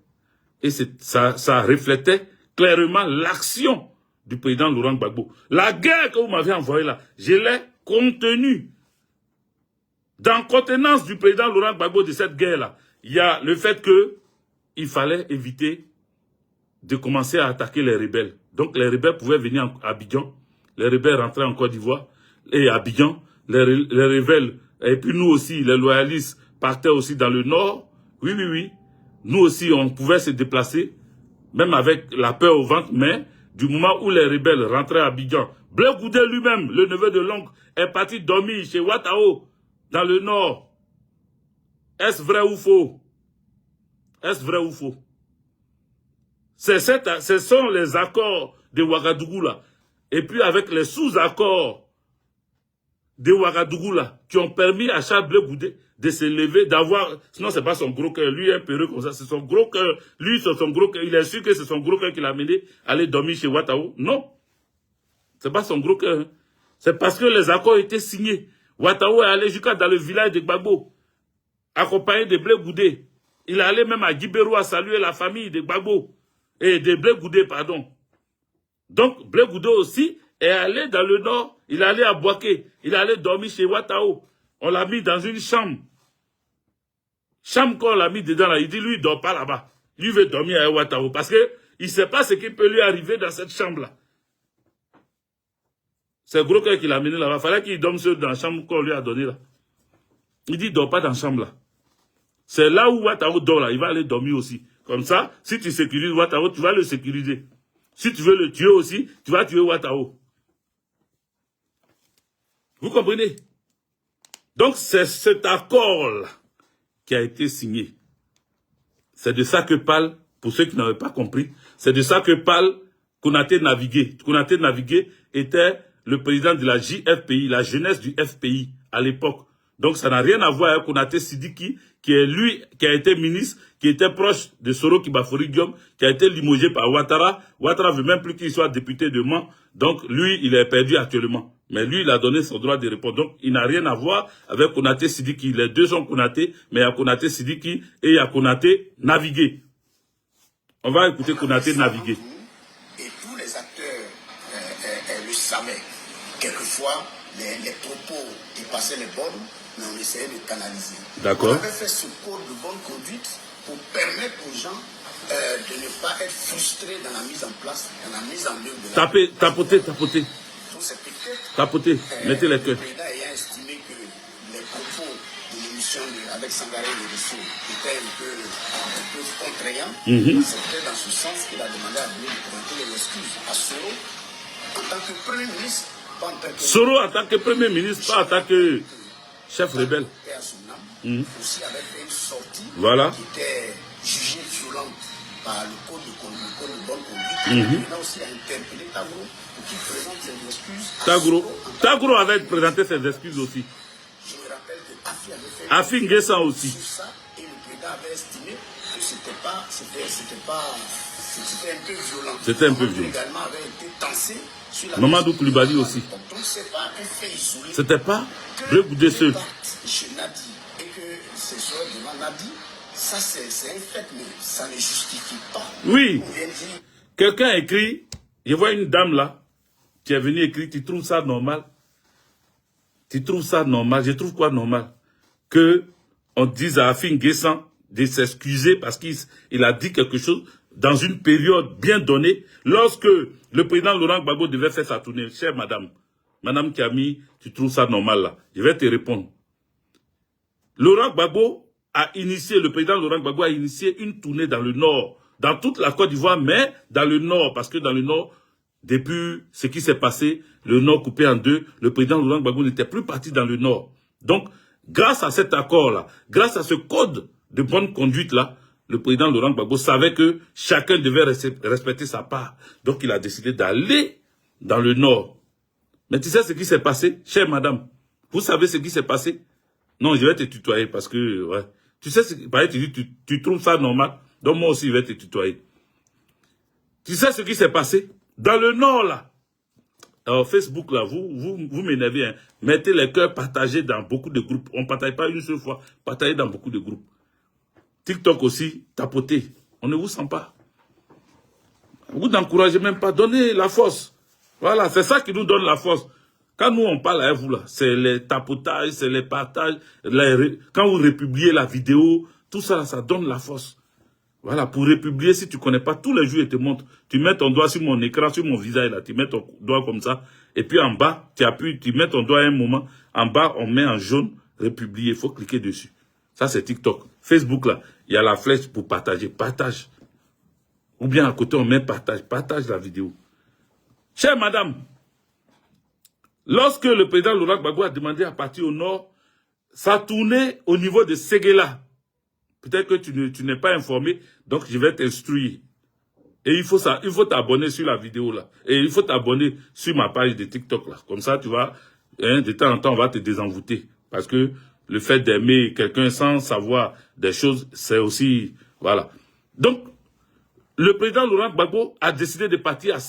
et ça reflétait clairement l'action du président Laurent Gbagbo. La guerre que vous m'avez envoyée là, je l'ai contenue. Dans la contenance du président Laurent Gbagbo de cette guerre-là, il y a le fait qu'il fallait éviter de commencer à attaquer les rebelles. Donc les rebelles pouvaient venir à Abidjan, les rebelles rentraient en Côte d'Ivoire et à Abidjan, les rebelles, et puis nous aussi, les loyalistes partaient aussi dans le nord. Oui, oui, oui. Nous aussi, on pouvait se déplacer, même avec la peur au ventre, mais du moment où les rebelles rentraient à Abidjan, Blé Goudé lui-même, le neveu de l'oncle, est parti dormir chez Ouattao, dans le nord. Est-ce vrai ou faux? Est-ce vrai ou faux? Ce sont les accords de Ouagadougou là. Et puis avec les sous-accords de Ouagadougou là, qui ont permis à Charles Blé Goudé de se lever, d'avoir... Sinon, c'est pas son gros cœur. Lui, un perruque comme ça, c'est son gros cœur. Lui, c'est son gros cœur. Il est sûr que c'est son gros cœur qui l'a amené à aller dormir chez Ouattao. Non. C'est pas son gros cœur. Hein. C'est parce que les accords étaient signés. Ouattao est allé jusqu'à dans le village de Gbagbo, accompagné de Blé Goudé. Il est allé même à Guibérou à saluer la famille de Gbagbo. Et de Blé Goudé, pardon. Donc, Blé Goudé aussi est allé dans le nord. Il est allé à Boaké. Il est allé dormir chez Ouattao. On l'a mis dans une chambre. Chambre qu'on l'a mis dedans là. Il dit, lui, il ne dort pas là-bas. Lui veut dormir à Ouattao. Parce qu'il ne sait pas ce qui peut lui arriver dans cette chambre-là. C'est gros cœur qui l'a amené là-bas. Il fallait qu'il dorme seul dans la chambre qu'on lui a donnée là. Il dit, il ne dort pas dans la chambre là. C'est là où Ouattao dort là. Il va aller dormir aussi. Comme ça, si tu sécurises Ouattao, tu vas le sécuriser. Si tu veux le tuer aussi, tu vas tuer Ouattao. Vous comprenez? Donc, c'est cet accord-là qui a été signé. C'est de ça que parle, pour ceux qui n'avaient pas compris, c'est de ça que parle Konaté Navigué. Konaté Navigué était le président de la JFPI, la jeunesse du FPI à l'époque. Donc, ça n'a rien à voir avec Konaté Sidiki, qui est lui, qui a été ministre, qui était proche de Soro Kibafori Diom, qui a été limogé par Ouattara. Ouattara veut même plus qu'il soit député de Mans. Donc, lui, il est perdu actuellement. Mais lui, il a donné son droit de répondre. Donc, il n'a rien à voir avec Konaté Sidiki. Les deux sont Konaté, mais il y a Konaté Sidiki et il y a Konaté Navigué. On va écouter Konaté Navigué. Et tous les acteurs le savaient. Quelquefois, les propos dépassaient les bornes, mais on essayait de canaliser. D'accord. On avait fait ce code de bonne conduite pour permettre aux gens de ne pas être frustrés dans la mise en place, dans la mise en œuvre de la... Tapotez. Donc c'est peut-être... Tapotez, mettez les cœurs. Le président ayant estimé que les propos de l'émission avec Sangaré et Rousseau étaient un peu contraignants, c'est peut-être dans ce sens qu'il a demandé à Blé de présenter les excuses à Soro en tant que Premier ministre. Soro en tant que Premier ministre, pas en tant que chef rebelle. Aussi avec une sortie qui était jugée violente par le code de bonne conduite. Il a aussi interpellé Tagro pour qu'il présente ses excuses. Tagro avait présenté ses excuses aussi. Je me rappelle que Afi avait fait Afi Nguessan aussi. Ça, et le président avait estimé que c'était un peu violent. C'était un peu violent. Également avait été tensé. Mamadou Koulibaly aussi. Donc c'est pas un fait isolé. C'était pas Blé Goudé seul. Chez Nadi et que c'est soeurs devant Nadi, ça c'est un fait, mais ça ne justifie pas. Oui. Quelqu'un écrit, je vois une dame là, qui est venue écrire, tu trouves ça normal? Tu trouves ça normal? Je trouve quoi normal? Que on dise à Afi Nguessan de s'excuser parce qu'il a dit quelque chose dans une période bien donnée, lorsque le président Laurent Gbagbo devait faire sa tournée. Chère madame, madame Kiami, tu trouves ça normal là? Je vais te répondre. Laurent Gbagbo a initié, le président Laurent Gbagbo a initié une tournée dans le nord, dans toute la Côte d'Ivoire, mais dans le nord, parce que dans le nord, depuis ce qui s'est passé, le nord coupé en deux, le président Laurent Gbagbo n'était plus parti dans le nord. Donc, grâce à cet accord-là, grâce à ce code de bonne conduite-là, le président Laurent Gbagbo savait que chacun devait respecter sa part. Donc, il a décidé d'aller dans le nord. Mais tu sais ce qui s'est passé, chère madame? Vous savez ce qui s'est passé? Non, je vais te tutoyer parce que, ouais. Tu sais, tu trouves ça normal? Donc, moi aussi, je vais te tutoyer. Tu sais ce qui s'est passé? Dans le nord, là. Alors, Facebook, là, vous m'énervez, hein. Mettez les cœurs partagés dans beaucoup de groupes. On ne partage pas une seule fois. Partagez dans beaucoup de groupes. TikTok aussi, tapotez. On ne vous sent pas. Vous n'encouragez même pas. Donnez la force. Voilà, c'est ça qui nous donne la force. Quand nous, on parle avec vous, là, c'est les tapotages, c'est les partages. Quand vous republiez la vidéo, tout ça, là, ça donne la force. Voilà, pour republier, si tu ne connais pas, tous les jours, ils te montrent. Tu mets ton doigt sur mon écran, sur mon visage, là, tu mets ton doigt comme ça. Et puis en bas, tu appuies, tu mets ton doigt à un moment. En bas, on met en jaune, republier. Il faut cliquer dessus. Ça, c'est TikTok. Facebook, là, il y a la flèche pour partager. Partage. Ou bien à côté, on met partage. Partage la vidéo. Chère madame, lorsque le président Laurent Gbagbo a demandé à partir au nord, ça tournait au niveau de Séguéla. Peut-être que tu n'es pas informé, donc je vais t'instruire. Et il faut t'abonner sur la vidéo là. Et il faut t'abonner sur ma page de TikTok là. Comme ça, tu vas, de temps en temps, on va te désenvoûter. Parce que le fait d'aimer quelqu'un sans savoir des choses, c'est aussi, voilà. Donc, le président Laurent Gbagbo a décidé de partir à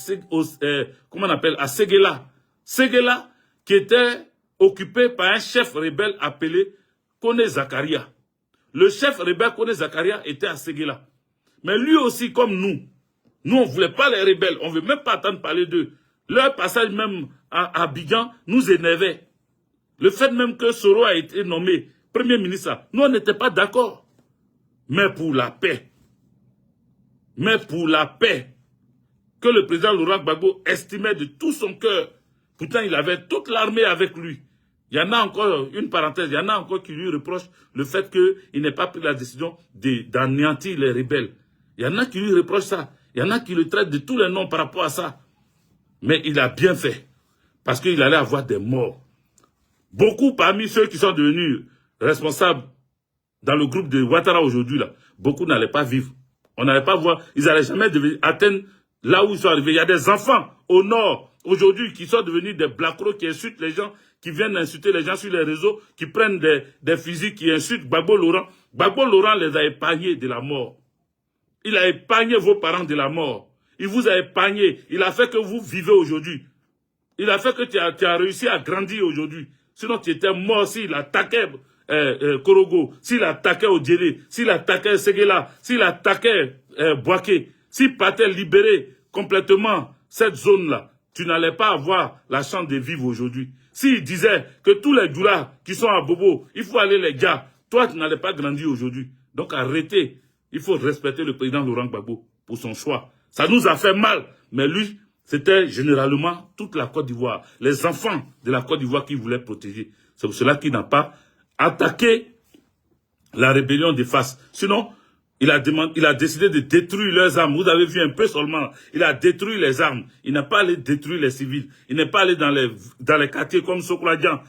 Séguéla. Séguéla, qui était occupé par un chef rebelle appelé Kone Zakaria. Le chef rebelle Kone Zakaria était à Séguéla. Mais lui aussi, comme nous on ne voulait pas les rebelles, on ne veut même pas entendre parler d'eux. Leur passage même à Abidjan nous énervait. Le fait même que Soro a été nommé Premier ministre, nous on n'était pas d'accord. Mais pour la paix, que le président Laurent Gbagbo estimait de tout son cœur, pourtant il avait toute l'armée avec lui. Il y en a encore, une parenthèse, il y en a encore qui lui reprochent le fait qu'il n'ait pas pris la décision d'anéantir les rebelles. Il y en a qui lui reprochent ça. Il y en a qui le traitent de tous les noms par rapport à ça. Mais il a bien fait. Parce qu'il allait avoir des morts. Beaucoup parmi ceux qui sont devenus responsables dans le groupe de Ouattara aujourd'hui, là, beaucoup n'allaient pas vivre. On n'allait pas voir, ils n'allaient jamais atteindre là où ils sont arrivés. Il y a des enfants au nord, aujourd'hui, qui sont devenus des blacros, qui insultent les gens, qui viennent insulter les gens sur les réseaux, qui prennent des fusils, qui insultent Gbagbo Laurent. Gbagbo Laurent les a épargnés de la mort. Il a épargné vos parents de la mort. Il vous a épargné. Il a fait que vous vivez aujourd'hui. Il a fait que tu as réussi à grandir aujourd'hui. Sinon, tu étais mort s'il attaquait Korogo, s'il attaquait Odjele, s'il attaquait Séguéla, s'il attaquait Boaké, s'il partait libérer complètement cette zone-là, tu n'allais pas avoir la chance de vivre aujourd'hui. S'il disait que tous les doulas qui sont à Bobo, il faut aller les gars, toi, tu n'allais pas grandir aujourd'hui. Donc, arrêtez. Il faut respecter le président Laurent Gbagbo pour son choix. Ça nous a fait mal, mais lui, c'était généralement toute la Côte d'Ivoire, les enfants de la Côte d'Ivoire qu'il voulait protéger. C'est pour cela qu'il n'a pas attaqué la rébellion des FAS. Sinon, il a décidé de détruire leurs armes. Vous avez vu un peu seulement, il a détruit les armes. Il n'a pas allé détruire les civils. Il n'est pas allé dans les quartiers comme Sokra-Dian,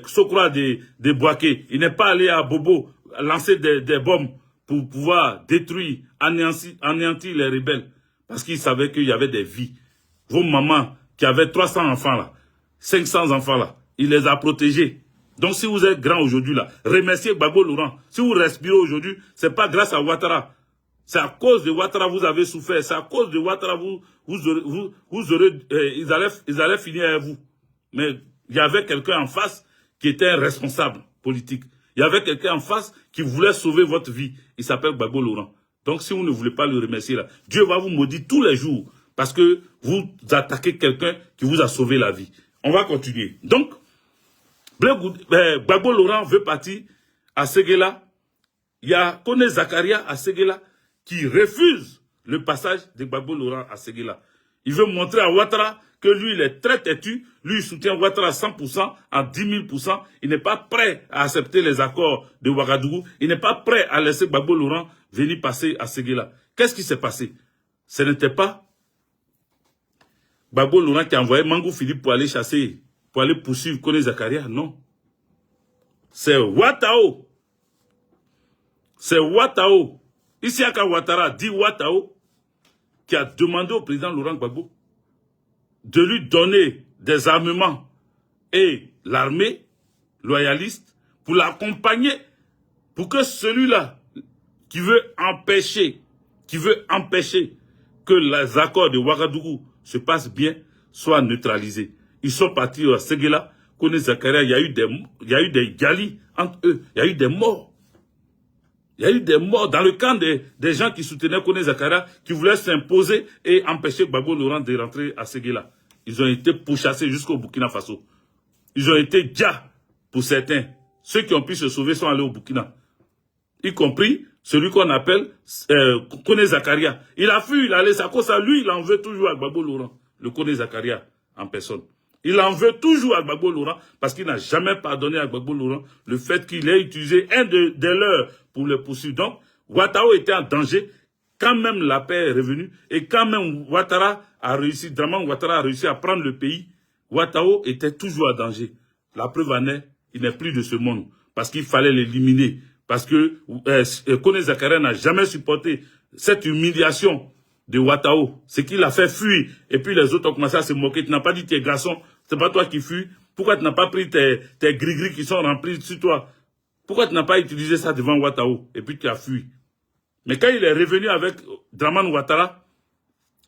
Sokra de Boaké. Il n'est pas allé à Bobo lancer des bombes pour pouvoir détruire, anéantir les rebelles. Parce qu'il savait qu'il y avait des vies. Vos mamans qui avaient 300 enfants là, 500 enfants là, il les a protégés. Donc si vous êtes grand aujourd'hui là, remerciez Gbagbo Laurent. Si vous respirez aujourd'hui, c'est pas grâce à Ouattara. C'est à cause de Ouattara vous avez souffert. C'est à cause de Ouattara ils allaient finir avec vous. Mais il y avait quelqu'un en face qui était un responsable politique. Il y avait quelqu'un en face qui voulait sauver votre vie. Il s'appelle Gbagbo Laurent. Donc si vous ne voulez pas le remercier là, Dieu va vous maudire tous les jours. Parce que vous attaquez quelqu'un qui vous a sauvé la vie. On va continuer. Donc, Gbagbo Laurent veut partir à Séguéla. Il y a Kone Zakaria à Séguéla qui refuse le passage de Gbagbo Laurent à Séguéla. Il veut montrer à Ouattara que lui, il est très têtu. Lui, il soutient Ouattara à 100%, à 10 000%. Il n'est pas prêt à accepter les accords de Ouagadougou. Il n'est pas prêt à laisser Gbagbo Laurent venir passer à Séguéla. Qu'est-ce qui s'est passé? Ce n'était pas Gbagbo Laurent qui a envoyé Mangou Philippe pour aller chasser, pour aller poursuivre Kone Zakaria, non. C'est Ouattao. C'est Ouattao. Isiaka Ouattara dit Ouattao qui a demandé au président Laurent Gbagbo de lui donner des armements et l'armée loyaliste pour l'accompagner, pour que celui-là qui veut empêcher que les accords de Ouagadougou se passent bien, soit neutralisés. Ils sont partis à Séguéla, Kone Zakaria, il y a eu des galis entre eux, il y a eu des morts. Il y a eu des morts dans le camp des gens qui soutenaient Kone Zakaria, qui voulaient s'imposer et empêcher Gbagbo Laurent de rentrer à Séguéla. Ils ont été pourchassés jusqu'au Burkina Faso. ils ont été dia pour certains. Ceux qui ont pu se sauver sont allés au Burkina. Y compris celui qu'on appelle Kone Zakaria. Il a fui, il a laissé à cause de lui, il en veut toujours à Gbagbo Laurent, le Kone Zakaria en personne. Il en veut toujours à Gbagbo Laurent parce qu'il n'a jamais pardonné à Gbagbo Laurent le fait qu'il ait utilisé un de leurs pour le poursuivre. Donc, Ouattara était en danger quand même la paix est revenue et quand même Ouattara a réussi, Draman Ouattara a réussi à prendre le pays, Ouattara était toujours en danger. La preuve en est, il n'est plus de ce monde parce qu'il fallait l'éliminer. Parce que Kone Zakaria n'a jamais supporté cette humiliation de Ouattara. C'est qu'il a fait fuir. Et puis les autres ont commencé à se moquer. Tu n'as pas dit tes garçons, c'est pas toi qui fuis. Pourquoi tu n'as pas pris tes gris-gris qui sont remplis sur toi? Pourquoi tu n'as pas utilisé ça devant Ouattara? Et puis tu as fui. Mais quand il est revenu avec Draman Ouattara,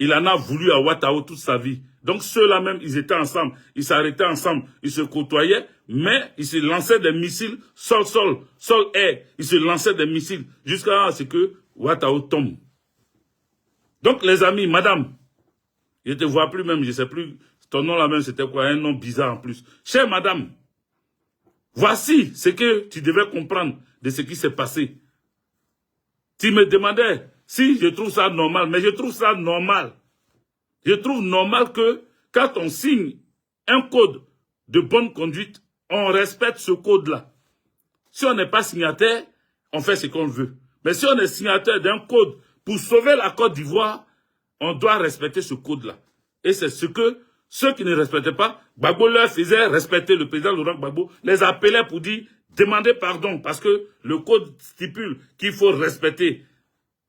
il en a voulu à Ouattara toute sa vie. Donc ceux-là même, ils étaient ensemble, ils s'arrêtaient ensemble, ils se côtoyaient, mais ils se lançaient des missiles sol-air. Ils se lançaient des missiles jusqu'à ce que Ouattara tombe. Donc les amis, madame, je ne te vois plus même, je ne sais plus, ton nom là même c'était quoi, un nom bizarre en plus. Chère madame, voici ce que tu devais comprendre de ce qui s'est passé. Tu me demandais si je trouve ça normal, mais je trouve ça normal. Je trouve normal que quand on signe un code de bonne conduite, on respecte ce code-là. Si on n'est pas signataire, on fait ce qu'on veut. Mais si on est signataire d'un code pour sauver la Côte d'Ivoire, on doit respecter ce code-là. Et c'est ce que ceux qui ne respectaient pas, Gbagbo leur faisait respecter. Le président Laurent Gbagbo les appelait pour dire demandez pardon parce que le code stipule qu'il faut respecter.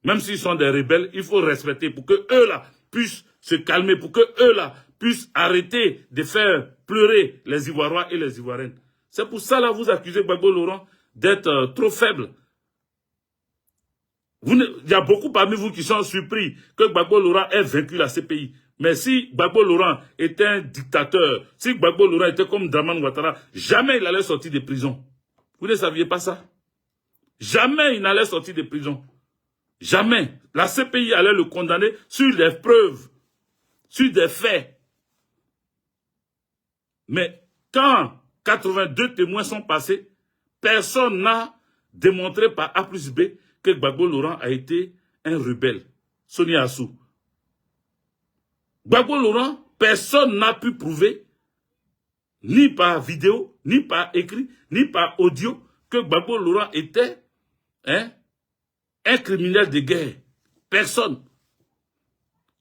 Même s'ils sont des rebelles, il faut respecter pour que eux-là puissent se calmer, pour que eux-là puissent arrêter de faire pleurer les Ivoiriens et les Ivoiriennes. C'est pour ça, là, vous accusez Gbagbo Laurent d'être trop faible. Il y a beaucoup parmi vous qui sont surpris que Gbagbo Laurent ait vaincu la CPI. Mais si Gbagbo Laurent était un dictateur, si Gbagbo Laurent était comme Draman Ouattara, jamais il allait sortir de prison. Vous ne saviez pas ça? Jamais il n'allait sortir de prison. Jamais. La CPI allait le condamner sur des preuves, sur des faits. Mais quand 82 témoins sont passés, personne n'a démontré par A plus B que Gbagbo Laurent a été un rebelle. Sonia Assou. Gbagbo Laurent, personne n'a pu prouver, ni par vidéo, ni par écrit, ni par audio, que Gbagbo Laurent était un criminel de guerre. Personne.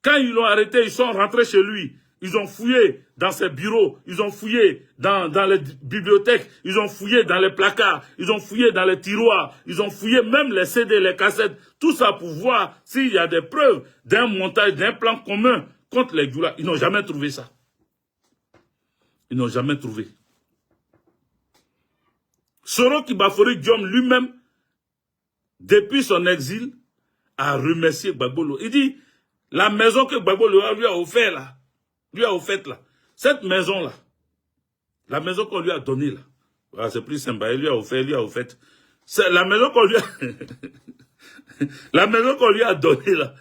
Quand ils l'ont arrêté, ils sont rentrés chez lui. Ils ont fouillé dans ses bureaux, ils ont fouillé dans les bibliothèques, ils ont fouillé dans les placards, ils ont fouillé dans les tiroirs, ils ont fouillé même les CD, les cassettes, tout ça pour voir s'il y a des preuves d'un montage, d'un plan commun contre les Djoula. Ils n'ont jamais trouvé ça. Ils n'ont jamais trouvé. Soro Kibafori Diom lui-même, depuis son exil, a remercié Gbagbo Laurent. Il dit, la maison que Gbagbo Laurent lui a offert là, cette maison-là, la maison qu'on lui a donnée là, voilà, c'est plus sympa, il lui a offert, c'est la maison qu'on lui a, la maison qu'on lui a donnée là,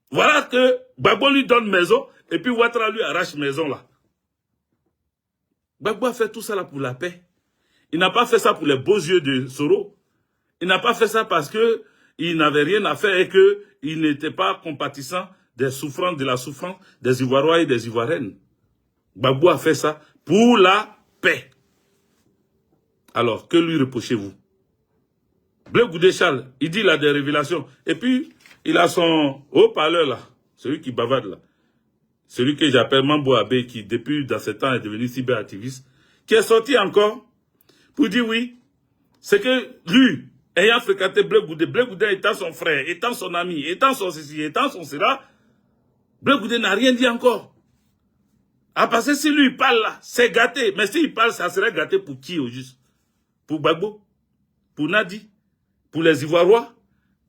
voilà que Gbagbo lui donne maison, et puis Ouattara lui arrache maison là. Gbagbo a fait tout ça là pour la paix. Il n'a pas fait ça pour les beaux yeux de Soro. Il n'a pas fait ça parce que il n'avait rien à faire et qu'il n'était pas compatissant de la souffrance des Ivoiriens et des Ivoiriennes. Gbagbo a fait ça pour la paix. Alors, que lui reprochez-vous? Blé Goudé Charles, il dit là des révélations. Et puis, il a son haut-parleur là, celui qui bavarde là. Celui que j'appelle Mambo Abe, qui depuis dans ce temps est devenu cyberactiviste, qui est sorti encore pour dire oui, c'est que lui, ayant fréquenté Blé Goudé étant son frère, étant son ami, étant son ceci, étant son cela, Blé Goudé n'a rien dit encore. Ah, parce que si lui il parle là, c'est gâté. Mais s'il parle, ça serait gâté pour qui au juste? Pour Gbagbo? Pour Nadi? Pour les Ivoiriens?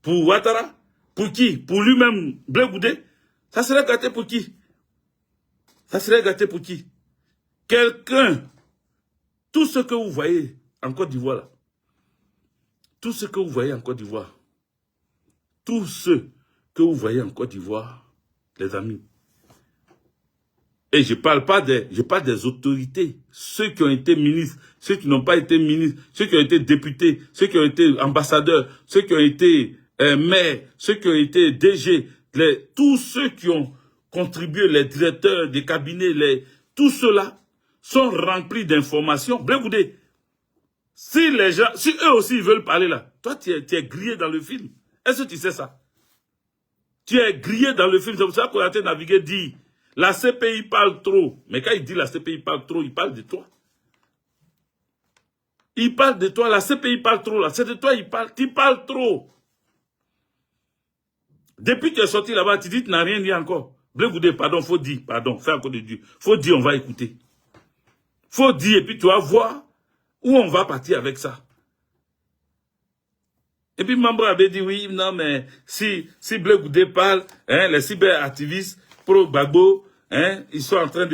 Pour Ouattara? Pour qui? Pour lui-même, Blé Goudé? Ça serait gâté pour qui? Ça serait gâté pour qui? Quelqu'un, tout ce que vous voyez en Côte d'Ivoire là, tout ce que vous voyez en Côte d'Ivoire, tout ce que vous voyez en Côte d'Ivoire, les amis, Et je parle des autorités, ceux qui ont été ministres, ceux qui n'ont pas été ministres, ceux qui ont été députés, ceux qui ont été ambassadeurs, ceux qui ont été maires, ceux qui ont été DG, tous ceux qui ont contribué, les directeurs des cabinets, tous ceux-là sont remplis d'informations. Blé Goudé, si eux aussi ils veulent parler là, toi tu es grillé dans le film. Est-ce que tu sais ça? Tu es grillé dans le film. C'est pour ça qu'on a été navigué dit, la CPI parle trop. Mais quand il dit la CPI parle trop, il parle de toi. Il parle de toi, la CPI parle trop là. C'est de toi il parle, tu parles trop. Depuis que tu es sorti là-bas, tu dis que tu n'as rien dit encore. Blé Goudé, pardon, faut dire, pardon, fais encore de Dieu. Faut dire, on va écouter. Faut dire, et puis tu vas voir où on va partir avec ça. Et puis Mambo avait dit, oui, non, mais si Blé Goudé parle, hein, les cyberactivistes pro-Gbagbo, hein, ils sont en train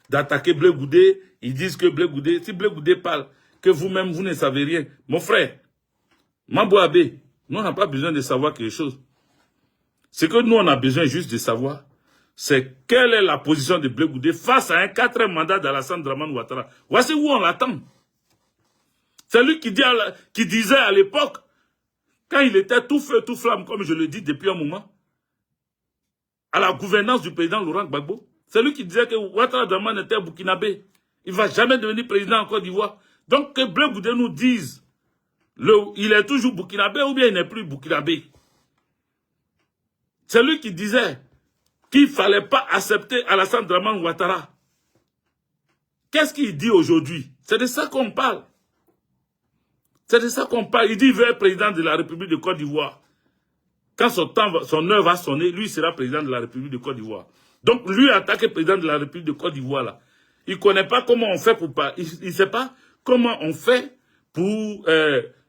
d'attaquer Blé Goudé, ils disent que Blé Goudé, si Blé Goudé parle, que vous-même, vous ne savez rien. Mon frère, Mambo Abbé, nous, on n'a pas besoin de savoir quelque chose. Ce que nous, on a besoin juste de savoir, c'est quelle est la position de Blé Goudé face à un 4e mandat d'Alassane Dramane Ouattara. Voici où on l'attend. C'est lui qui disait à l'époque, quand il était tout feu, tout flamme, comme je le dis depuis un moment, à la gouvernance du président Laurent Gbagbo, c'est lui qui disait que Ouattara Dramane était burkinabé. Il ne va jamais devenir président en Côte d'Ivoire. Donc que Blé Goudé nous dise, il est toujours burkinabé ou bien il n'est plus burkinabé. C'est lui qui disait qu'il ne fallait pas accepter Alassane Dramane Ouattara. Qu'est-ce qu'il dit aujourd'hui? C'est de ça qu'on parle. C'est de ça qu'on parle. Il dit qu'il veut être président de la République de Côte d'Ivoire. Quand son heure va sonner, lui sera président de la République de Côte d'Ivoire. Donc lui attaquer président de la République de Côte d'Ivoire là. Il ne connaît pas comment on fait pour pas. Il ne sait pas comment on fait pour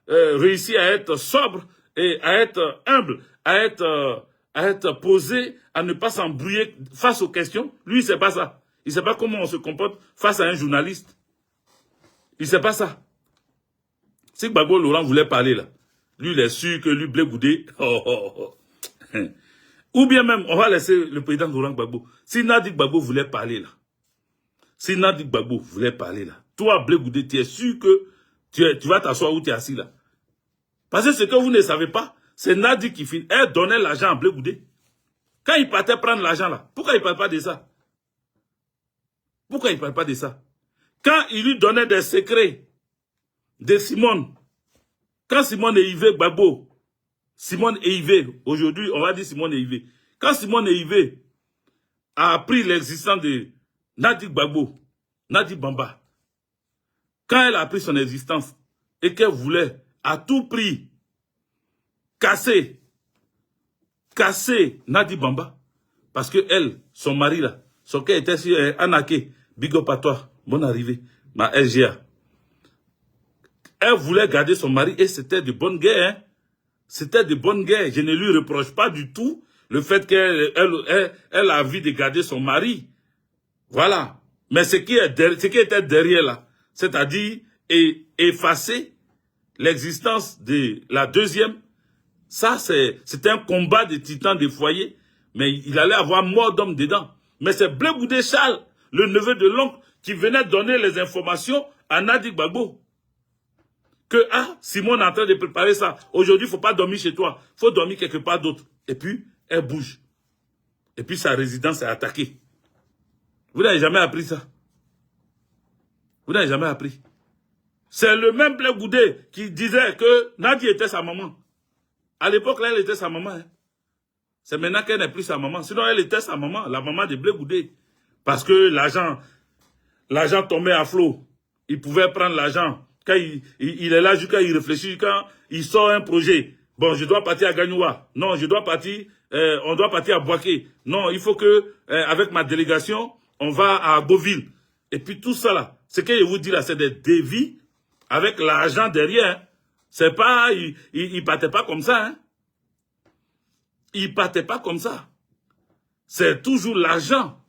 réussir à être sobre et à être humble, à être posé, à ne pas s'embrouiller face aux questions. Lui, il ne sait pas ça. Il ne sait pas comment on se comporte face à un journaliste. Il ne sait pas ça. Si Gbagbo Laurent voulait parler là, lui, il est sûr que lui, Blé Goudé, ou bien même, on va laisser le président Laurent Gbagbo. Si Nadi Gbagbo voulait parler là, toi, Blé Goudé, tu es sûr que tu vas t'asseoir où tu es assis là. Parce que ce que vous ne savez pas, c'est Nadi qui finit. Elle donnait l'argent à Blé Goudé. Quand il partait prendre l'argent là, pourquoi il ne parle pas de ça? Pourquoi il ne parle pas de ça? Quand il lui donnait des secrets de Simone, quand Simone et Yves Gbagbo, Simone et Yves, aujourd'hui on va dire Simone et Yves, quand Simone et Yves a appris l'existence de Nadi Gbagbo, Nadi Bamba, quand elle a appris son existence et qu'elle voulait à tout prix casser Nadi Bamba, parce que elle, son mari là, son cœur était sur Anaké, big up à toi, bonne arrivée, ma LGA. Elle voulait garder son mari et c'était de bonne guerre. Hein? C'était de bonne guerre. Je ne lui reproche pas du tout le fait qu'elle a envie de garder son mari. Voilà. Mais ce qui était derrière là, c'est-à-dire effacer l'existence de la deuxième, ça c'était un combat de titans des foyers, mais il allait avoir mort d'hommes dedans. Mais c'est Blé Goudé Charles, le neveu de l'oncle, qui venait donner les informations à Nadi Gbagbo. Que, Simone est en train de préparer ça. Aujourd'hui, il ne faut pas dormir chez toi. Il faut dormir quelque part d'autre. Et puis, elle bouge. Et puis, sa résidence est attaquée. Vous n'avez jamais appris ça. Vous n'avez jamais appris. C'est le même Blé Goudé qui disait que Nadi était sa maman. À l'époque, là, elle était sa maman. Hein. C'est maintenant qu'elle n'est plus sa maman. Sinon, elle était sa maman, la maman de Blé Goudé. Parce que l'argent tombait à flot. Il pouvait prendre l'argent. Quand il est là, quand il réfléchit, quand il sort un projet. Bon, je dois partir à Gagnoua. Non, je dois partir, on doit partir à Boaké. Non, il faut que, avec ma délégation, on va à Beauville. Et puis tout ça là, ce que je vous dis là, c'est des dévis avec l'argent derrière. Hein. C'est pas, il partait pas comme ça. Hein. Il partait pas comme ça. C'est toujours l'argent.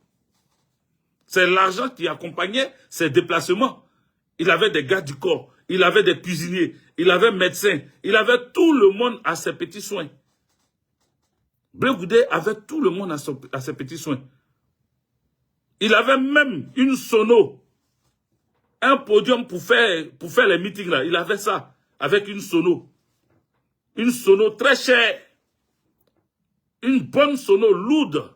C'est l'argent qui accompagnait ses déplacements. Il avait des gardes du corps, il avait des cuisiniers, il avait médecins, il avait tout le monde à ses petits soins. Blé Goudé avait tout le monde à ses petits soins. Il avait même une sono, un podium pour faire les meetings là. Il avait ça, avec une sono. Une sono très chère. Une bonne sono lourde.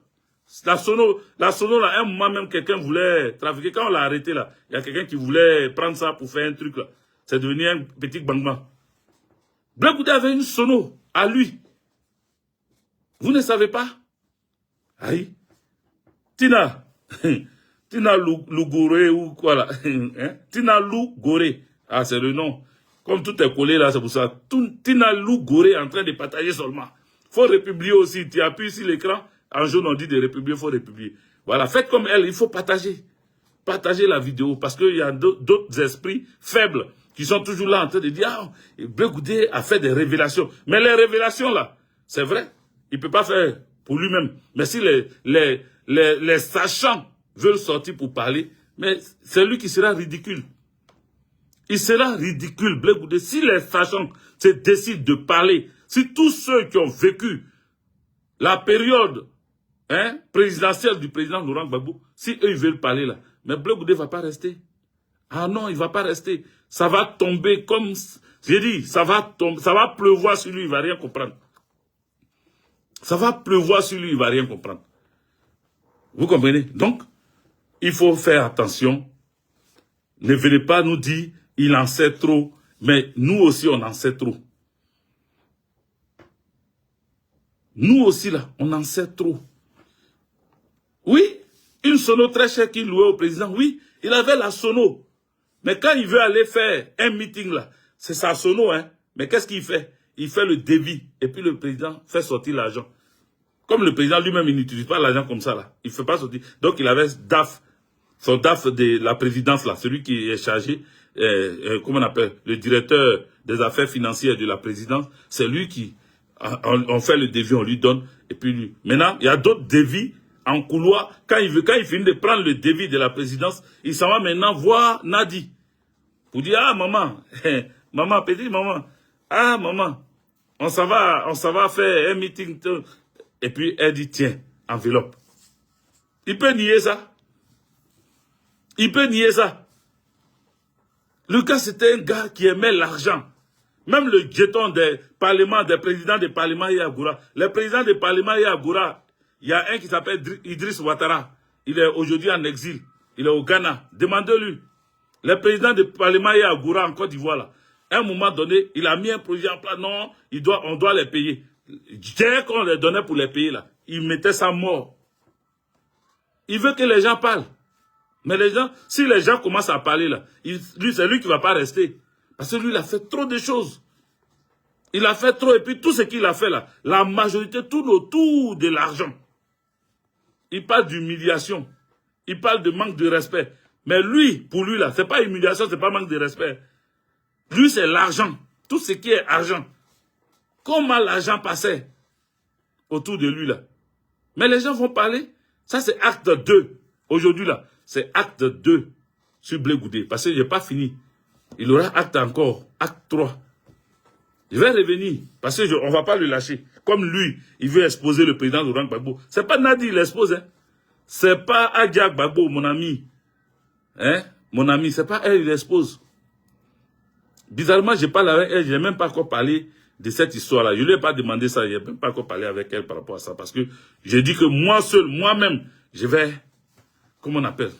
La sono là, à un moment même, quelqu'un voulait trafiquer. Quand on l'a arrêté là, il y a quelqu'un qui voulait prendre ça pour faire un truc là. C'est devenu un petit bangman. Blé Goudé avait une sono à lui. Vous ne savez pas? Aïe. Tina Lougoré ou quoi là? Hein? Tina Lougoré. Ah, c'est le nom. Comme tout est collé là, c'est pour ça. Tina Lougoré en train de partager seulement. Faut republier aussi. Tu appuies sur l'écran. En jaune, on dit de republier, il faut republier. Voilà, faites comme elle, il faut partager. Partagez la vidéo parce qu'il y a d'autres esprits faibles qui sont toujours là en train de dire ah, Blé Goudé a fait des révélations. Mais les révélations là, c'est vrai, il ne peut pas faire pour lui-même. Mais si les sachants veulent sortir pour parler, mais c'est lui qui sera ridicule. Il sera ridicule, Blé Goudé, si les sachants se décident de parler, si tous ceux qui ont vécu la période présidentielle du président Laurent Gbagbo, si eux ils veulent parler là, mais Blé Goudé ne va pas rester. Ah non, il ne va pas rester. Ça va tomber comme... J'ai dit, ça va pleuvoir sur lui, il ne va rien comprendre. Ça va pleuvoir sur lui, il ne va rien comprendre. Vous comprenez? Donc, il faut faire attention. Ne venez pas nous dire, il en sait trop, mais nous aussi, on en sait trop. Nous aussi, là, on en sait trop. Oui, une sono très chère qu'il louait au président, oui, il avait la sono. Mais quand il veut aller faire un meeting, là, c'est sa sono, hein. Mais qu'est-ce qu'il fait? Il fait le débit, et puis le président fait sortir l'argent. Comme le président lui-même, il n'utilise pas l'argent comme ça, là. Il ne fait pas sortir. Donc, il avait DAF, son DAF de la présidence, là, celui qui est chargé, comment on appelle, le directeur des affaires financières de la présidence, c'est lui qui... On fait le devis, on lui donne, et puis lui. Maintenant, il y a d'autres devis en couloir. Quand il finit de prendre le devis de la présidence, il s'en va maintenant voir Nadi. Pour dire, ah maman, maman, petite maman, ah maman, on s'en va faire un meeting. Et puis elle dit, tiens, enveloppe. Il peut nier ça. Il peut nier ça. Le gars, c'était un gars qui aimait l'argent. Même le jeton des parlements, des présidents des parlements Yagoura. Les présidents des parlements Yagoura, il y a un qui s'appelle Idriss Ouattara. Il est aujourd'hui en exil. Il est au Ghana. Demandez-lui. Le président du parlement Yagoura en Côte d'Ivoire, là, à un moment donné, il a mis un projet en place. Non, on doit les payer. Dès qu'on les donnait pour les payer, là, il mettait ça mort. Il veut que les gens parlent. Mais les gens, si les gens commencent à parler, là, c'est lui qui ne va pas rester. Parce que lui, il a fait trop de choses. Il a fait trop. Et puis tout ce qu'il a fait là, la majorité tourne autour de l'argent. Il parle d'humiliation. Il parle de manque de respect. Mais lui, pour lui là, c'est pas humiliation, c'est pas manque de respect. Lui, c'est l'argent. Tout ce qui est argent. Comment l'argent passait autour de lui là. Mais les gens vont parler. Ça, c'est acte 2. Aujourd'hui là, c'est acte 2 sur Blé Goudé. Parce que je n'ai pas fini. Il aura acte encore, acte 3. Je vais revenir, parce qu'on ne va pas le lâcher. Comme lui, il veut exposer le président Laurent Gbagbo. Ce n'est pas Nadi, il l'expose. Hein. Ce n'est pas Adja Gbagbo, mon ami. Hein? Mon ami, ce n'est pas elle, il l'expose. Bizarrement, je parle avec elle, je n'ai même pas encore parlé de cette histoire-là. Je ne lui ai pas demandé ça, je n'ai même pas encore parlé avec elle par rapport à ça. Parce que j'ai dit que moi seul, moi-même, je vais, comment on appelle?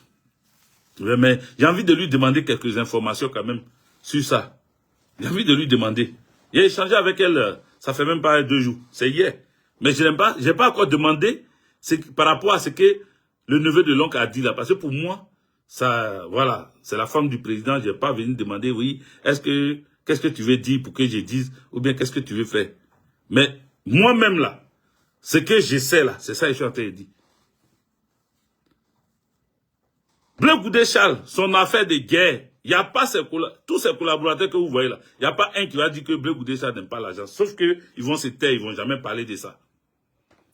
Mais j'ai envie de lui demander quelques informations quand même sur ça. J'ai envie de lui demander. J'ai échangé avec elle, ça fait même pas 2 jours. C'est hier. Mais je n'ai pas encore demandé par rapport à ce que le neveu de l'oncle a dit là. Parce que pour moi, ça, voilà, c'est la femme du président. Je n'ai pas venu demander, oui, qu'est-ce que tu veux dire pour que je dise, ou bien qu'est-ce que tu veux faire. Mais moi-même là, ce que je sais là, c'est ça que je suis en train de dire. Blé Goudé Charles, son affaire de guerre, il n'y a pas tous ces collaborateurs que vous voyez là, il n'y a pas un qui va dire que Blé Goudé Charles n'aime pas l'argent. Sauf qu'ils vont se taire, ils ne vont jamais parler de ça.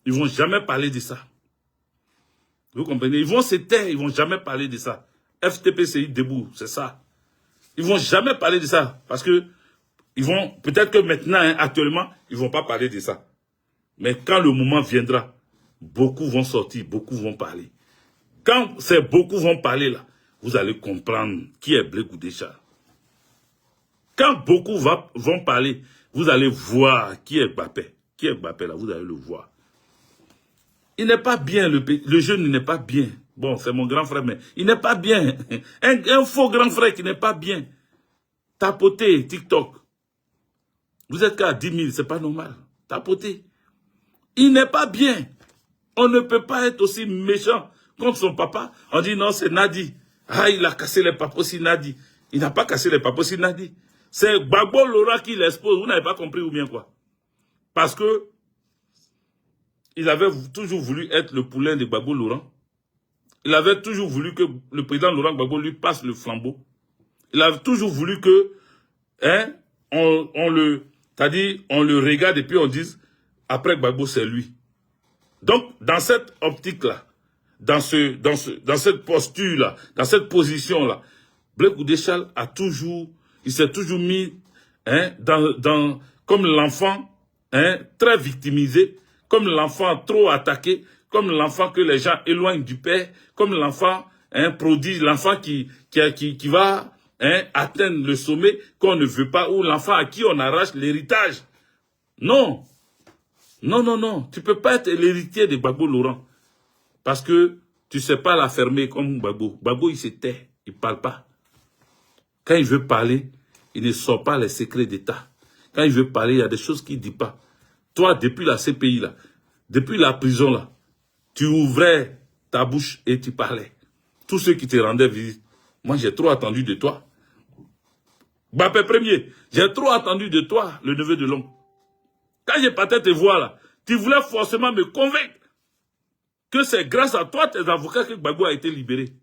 Ils ne vont jamais parler de ça. Vous comprenez? Ils vont se taire, ils ne vont jamais parler de ça. FTPCI debout, c'est ça. Ils ne vont jamais parler de ça. Parce que, peut-être que maintenant, hein, actuellement, ils ne vont pas parler de ça. Mais quand le moment viendra, beaucoup vont sortir, beaucoup vont parler. Quand ces beaucoup vont parler là, vous allez comprendre qui est Blé Goudé Charles. Quand beaucoup vont parler, vous allez voir qui est Mbappé. Qui est Mbappé là, vous allez le voir. Il n'est pas bien, le jeune n'est pas bien. Bon, c'est mon grand frère, mais il n'est pas bien. Un faux grand frère qui n'est pas bien. Tapoter, TikTok. Vous êtes qu'à 10 000, c'est pas normal. Tapoter. Il n'est pas bien. On ne peut pas être aussi méchant contre son papa. On dit non, c'est Nadi. Ah, il a cassé les papos si Nadi. Il n'a pas cassé les papos si Nadi. C'est Gbagbo Laurent qui l'expose. Vous n'avez pas compris ou bien quoi? Parce que il avait toujours voulu être le poulain de Gbagbo Laurent. Il avait toujours voulu que le président Laurent Gbagbo lui passe le flambeau. Il avait toujours voulu que, hein, on le regarde et puis on dise, après Gbagbo, c'est lui. Donc, dans cette optique-là, dans cette posture-là, dans cette position-là, Blé Goudé Charles il s'est toujours mis, hein, comme l'enfant, hein, très victimisé, comme l'enfant trop attaqué, comme l'enfant que les gens éloignent du père, comme l'enfant, hein, prodige, l'enfant qui va, hein, atteindre le sommet qu'on ne veut pas, ou l'enfant à qui on arrache l'héritage. Non. Non, non, non. Tu ne peux pas être l'héritier de Gbagbo Laurent. Parce que tu ne sais pas la fermer comme Gbagbo. Gbagbo, il se tait. Il ne parle pas. Quand il veut parler, il ne sort pas les secrets d'État. Quand il veut parler, il y a des choses qu'il ne dit pas. Toi, depuis la CPI, là, depuis la prison, là, tu ouvrais ta bouche et tu parlais. Tous ceux qui te rendaient visite. Moi, j'ai trop attendu de toi. Mbappé premier, j'ai trop attendu de toi, le neveu de l'homme. Quand j'ai partais te voir là, tu voulais forcément me convaincre que c'est grâce à toi, tes avocats, que Gbagbo a été libéré.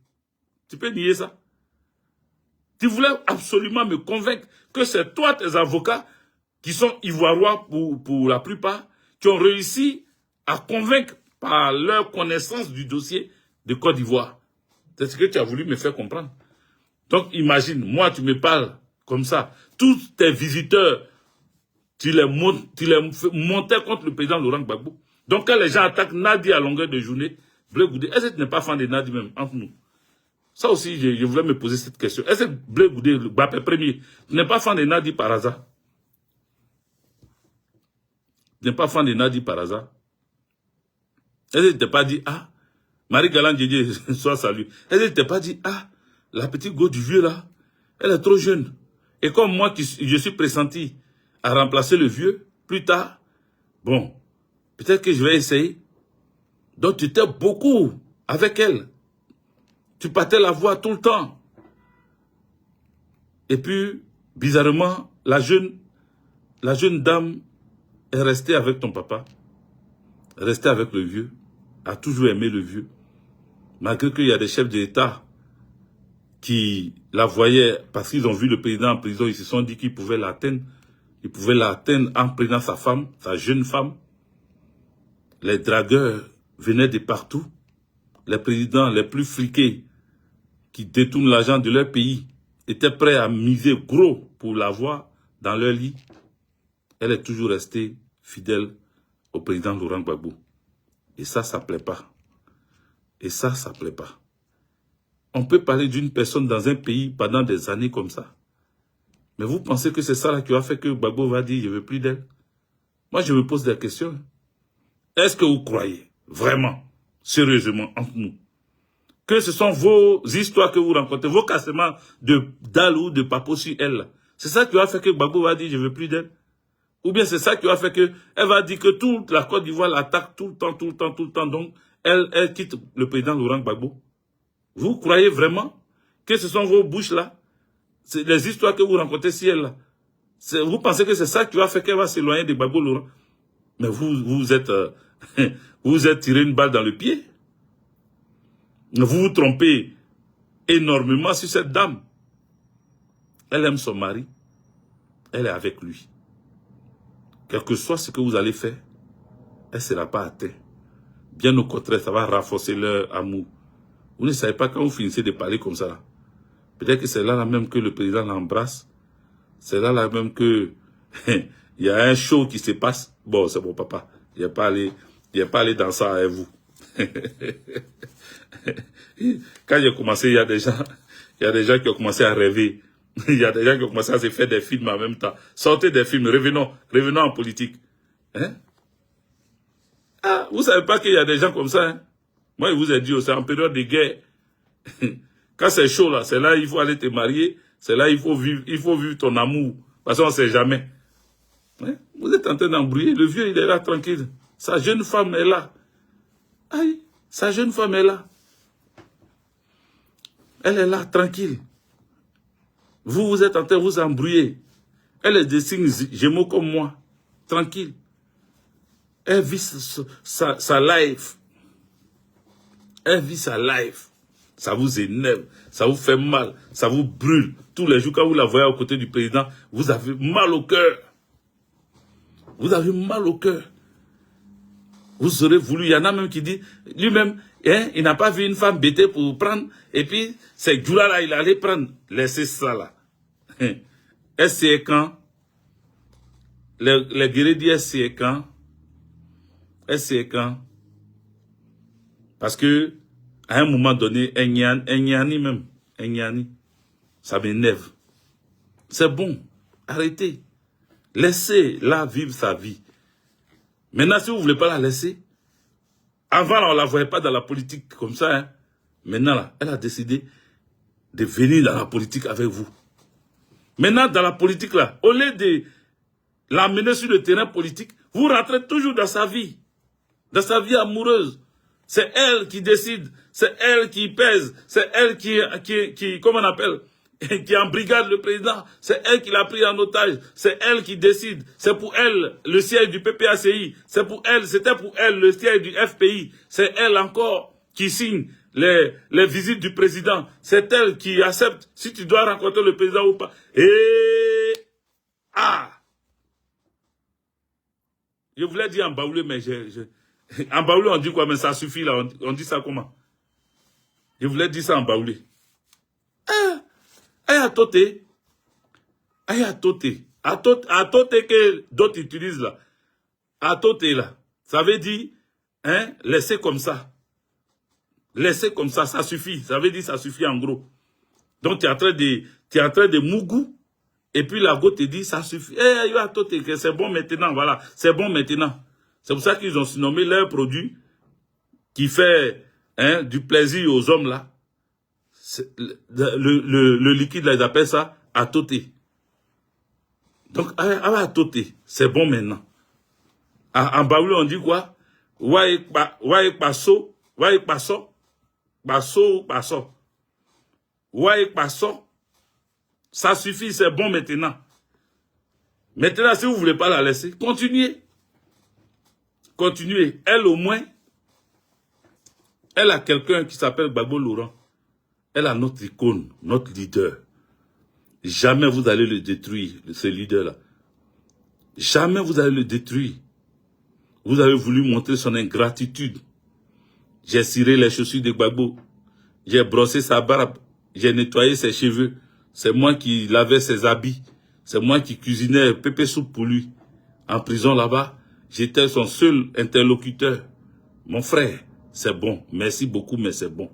Tu peux nier ça? Tu voulais absolument me convaincre que c'est toi, tes avocats, qui sont ivoiriens pour la plupart, qui ont réussi à convaincre par leur connaissance du dossier de Côte d'Ivoire. C'est ce que tu as voulu me faire comprendre. Donc imagine, moi tu me parles comme ça. Tous tes visiteurs, tu les montais contre le président Laurent Gbagbo. Donc quand les gens attaquent Nadi à longueur de journée, Blé Goudé, est-ce que tu n'es pas fan de Nadi même, entre nous? Ça aussi, je voulais me poser cette question. Est-ce que Blé Goudé, Mbappé premier, tu n'es pas fan de Nadi par hasard? Tu n'es pas fan de Nadi par hasard? Est-ce que tu t'es pas dit, ah, Marie-Galante Didier, soit salut. Est-ce que tu t'es pas dit, ah, la petite go du vieux là, elle est trop jeune. Et comme moi, je suis pressenti à remplacer le vieux, plus tard, bon, peut-être que je vais essayer. Donc tu étais beaucoup avec elle. Tu partais la voir tout le temps. Et puis, bizarrement, la jeune dame est restée avec ton papa, restée avec le vieux, a toujours aimé le vieux. Malgré qu'il y a des chefs d'État qui la voyaient, parce qu'ils ont vu le président en prison, ils se sont dit qu'ils pouvaient l'atteindre. Ils pouvaient l'atteindre en prenant sa femme, sa jeune femme. Les dragueurs venaient de partout. Les présidents les plus fliqués qui détournent l'argent de leur pays étaient prêts à miser gros pour l'avoir dans leur lit. Elle est toujours restée fidèle au président Laurent Gbagbo. Et ça ne plaît pas. Et ça ne plaît pas. On peut parler d'une personne dans un pays pendant des années comme ça. Mais vous pensez que c'est ça là qui a fait que Gbagbo va dire « je ne veux plus d'elle » Moi, je me pose des questions. Est-ce que vous croyez vraiment, sérieusement, entre nous, que ce sont vos histoires que vous rencontrez, vos cassements de dalle ou de papo sur elle, c'est ça qui a fait que Gbagbo va dire « je ne veux plus d'elle » Ou bien c'est ça qui a fait que elle va dire que toute la Côte d'Ivoire l'attaque tout le temps, donc elle quitte le président Laurent Gbagbo. Vous croyez vraiment que ce sont vos bouches là, c'est les histoires que vous rencontrez si elle là, vous pensez que c'est ça qui a fait qu'elle va s'éloigner de Gbagbo Laurent? Mais vous êtes tiré une balle dans le pied. Vous vous trompez énormément sur cette dame. Elle aime son mari. Elle est avec lui. Quel que soit ce que vous allez faire, elle ne sera pas atteinte. Bien au contraire, ça va renforcer leur amour. Vous ne savez pas quand vous finissez de parler comme ça. Peut-être que c'est là même que le président l'embrasse. C'est là même que il y a un show qui se passe. Bon, c'est mon papa. Il n'est pas allé dans ça avec vous. Quand j'ai commencé, il y a des gens qui ont commencé à rêver. Il y a des gens qui ont commencé à se faire des films en même temps. Sortez des films, revenons en politique. Hein? Ah, vous savez pas qu'il y a des gens comme ça, hein? Moi, je vous ai dit, c'est en période de guerre. Quand c'est chaud, là, c'est là il faut aller te marier. C'est là il faut vivre ton amour. Parce qu'on ne sait jamais. Hein? Vous êtes en train d'embrouiller. Le vieux, il est là, tranquille. Sa jeune femme est là. Aïe, sa jeune femme est là. Elle est là, tranquille. Vous êtes en train de vous embrouiller. Elle est des signes gémeaux comme moi. Tranquille. Elle vit sa life. Elle vit sa life. Ça vous énerve, ça vous fait mal, ça vous brûle. Tous les jours, quand vous la voyez aux côtés du président, vous avez mal au cœur. Vous avez mal au cœur. Vous aurez voulu, il y en a même qui dit, lui-même, hein, il n'a pas vu une femme bêtée pour prendre, et puis, ces jours-là, il allait prendre. Laissez ça là. SCE quand? Les guerriers disent SCE quand? SCE quand? Parce que, à un moment donné, un Nyani, ça m'énerve. C'est bon, arrêtez. Laissez-la vivre sa vie. Maintenant, si vous ne voulez pas la laisser, avant, on ne la voyait pas dans la politique comme ça. Hein. Maintenant, là, elle a décidé de venir dans la politique avec vous. Maintenant, dans la politique, là, au lieu de l'amener sur le terrain politique, vous rentrez toujours dans sa vie amoureuse. C'est elle qui décide, c'est elle qui pèse, c'est elle qui comment on appelle, qui embrigade le président, c'est elle qui l'a pris en otage, c'est elle qui décide, c'est pour elle le siège du PPACI, c'était pour elle le siège du FPI, c'est elle encore qui signe les visites du président, c'est elle qui accepte si tu dois rencontrer le président ou pas. Et je voulais dire en baoulé, mais en baoulé, on dit quoi? Mais ça suffit là. On dit ça comment? Je voulais dire ça en baoulé. À toté que d'autres utilisent là. À toté là. Ça veut dire, hein, laissez comme ça. Laissez comme ça, ça suffit. Ça veut dire ça suffit en gros. Donc tu es en train de mougou. Et puis la go te dit, ça suffit. À toté, c'est bon maintenant, voilà. C'est bon maintenant. C'est pour ça qu'ils ont surnommé leur produit qui fait du plaisir aux hommes là. Le liquide là, ils appellent ça atoté. Donc, atoté, c'est bon maintenant. En baoulé, on dit quoi? Ça suffit, c'est bon maintenant. Maintenant, si vous ne voulez pas la laisser, continuez. Continuez. Elle, au moins, elle a quelqu'un qui s'appelle Gbagbo Laurent. Elle a notre icône, notre leader. Jamais vous allez le détruire, ce leader-là. Jamais vous allez le détruire. Vous avez voulu montrer son ingratitude. J'ai ciré les chaussures de Gbagbo. J'ai brossé sa barbe. J'ai nettoyé ses cheveux. C'est moi qui lavais ses habits. C'est moi qui cuisinais pépé soupe pour lui. En prison là-bas. J'étais son seul interlocuteur. Mon frère, c'est bon. Merci beaucoup, mais c'est bon.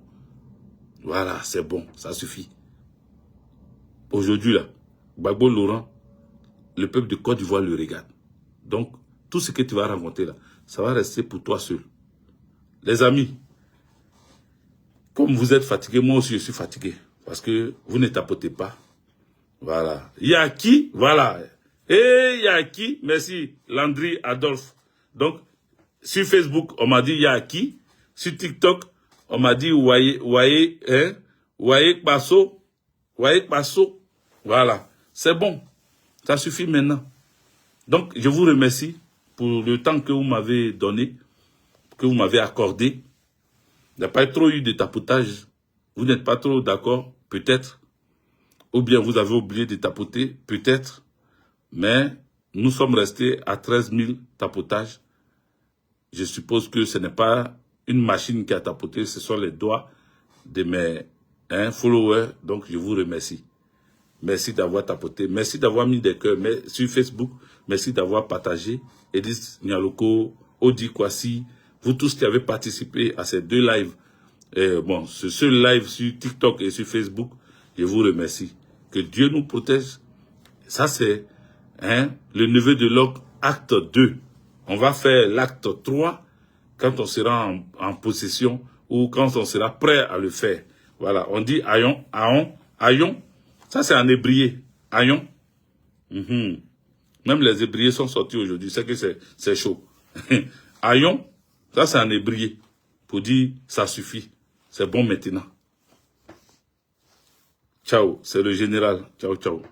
Voilà, c'est bon. Ça suffit. Aujourd'hui, là, Gbagbo Laurent, le peuple de Côte d'Ivoire le regarde. Donc, tout ce que tu vas rencontrer là, ça va rester pour toi seul. Les amis, comme vous êtes fatigués, moi aussi je suis fatigué. Parce que vous ne tapotez pas. Voilà. Yaki, voilà. Yaki, merci, Landry Adolphe. Donc, sur Facebook, on m'a dit Yaki. Sur TikTok, on m'a dit Waye Passo. Voilà. C'est bon. Ça suffit maintenant. Donc, je vous remercie pour le temps que vous m'avez donné, que vous m'avez accordé. Il n'y a pas trop eu de tapotage. Vous n'êtes pas trop d'accord, peut-être. Ou bien vous avez oublié de tapoter, peut-être. Mais nous sommes restés à 13 000 tapotages. Je suppose que ce n'est pas une machine qui a tapoté, ce sont les doigts de mes followers. Donc, je vous remercie. Merci d'avoir tapoté. Merci d'avoir mis des cœurs sur Facebook. Merci d'avoir partagé. Edith Nyaloko, Odi Kwasi, Vous tous qui avez participé à ces 2 lives, bon, ce live sur TikTok et sur Facebook, je vous remercie. Que Dieu nous protège. Ça, c'est le neveu de l'ogre, acte 2. On va faire l'acte 3 quand on sera en possession ou quand on sera prêt à le faire. Voilà, on dit aïon, aïon, aïon. Ça, c'est en hébrier. Aïon. Même les hébriers sont sortis aujourd'hui. C'est que c'est chaud. Aïon, ça, c'est en hébrier. Pour dire, ça suffit. C'est bon maintenant. Ciao, c'est le général. Ciao, ciao.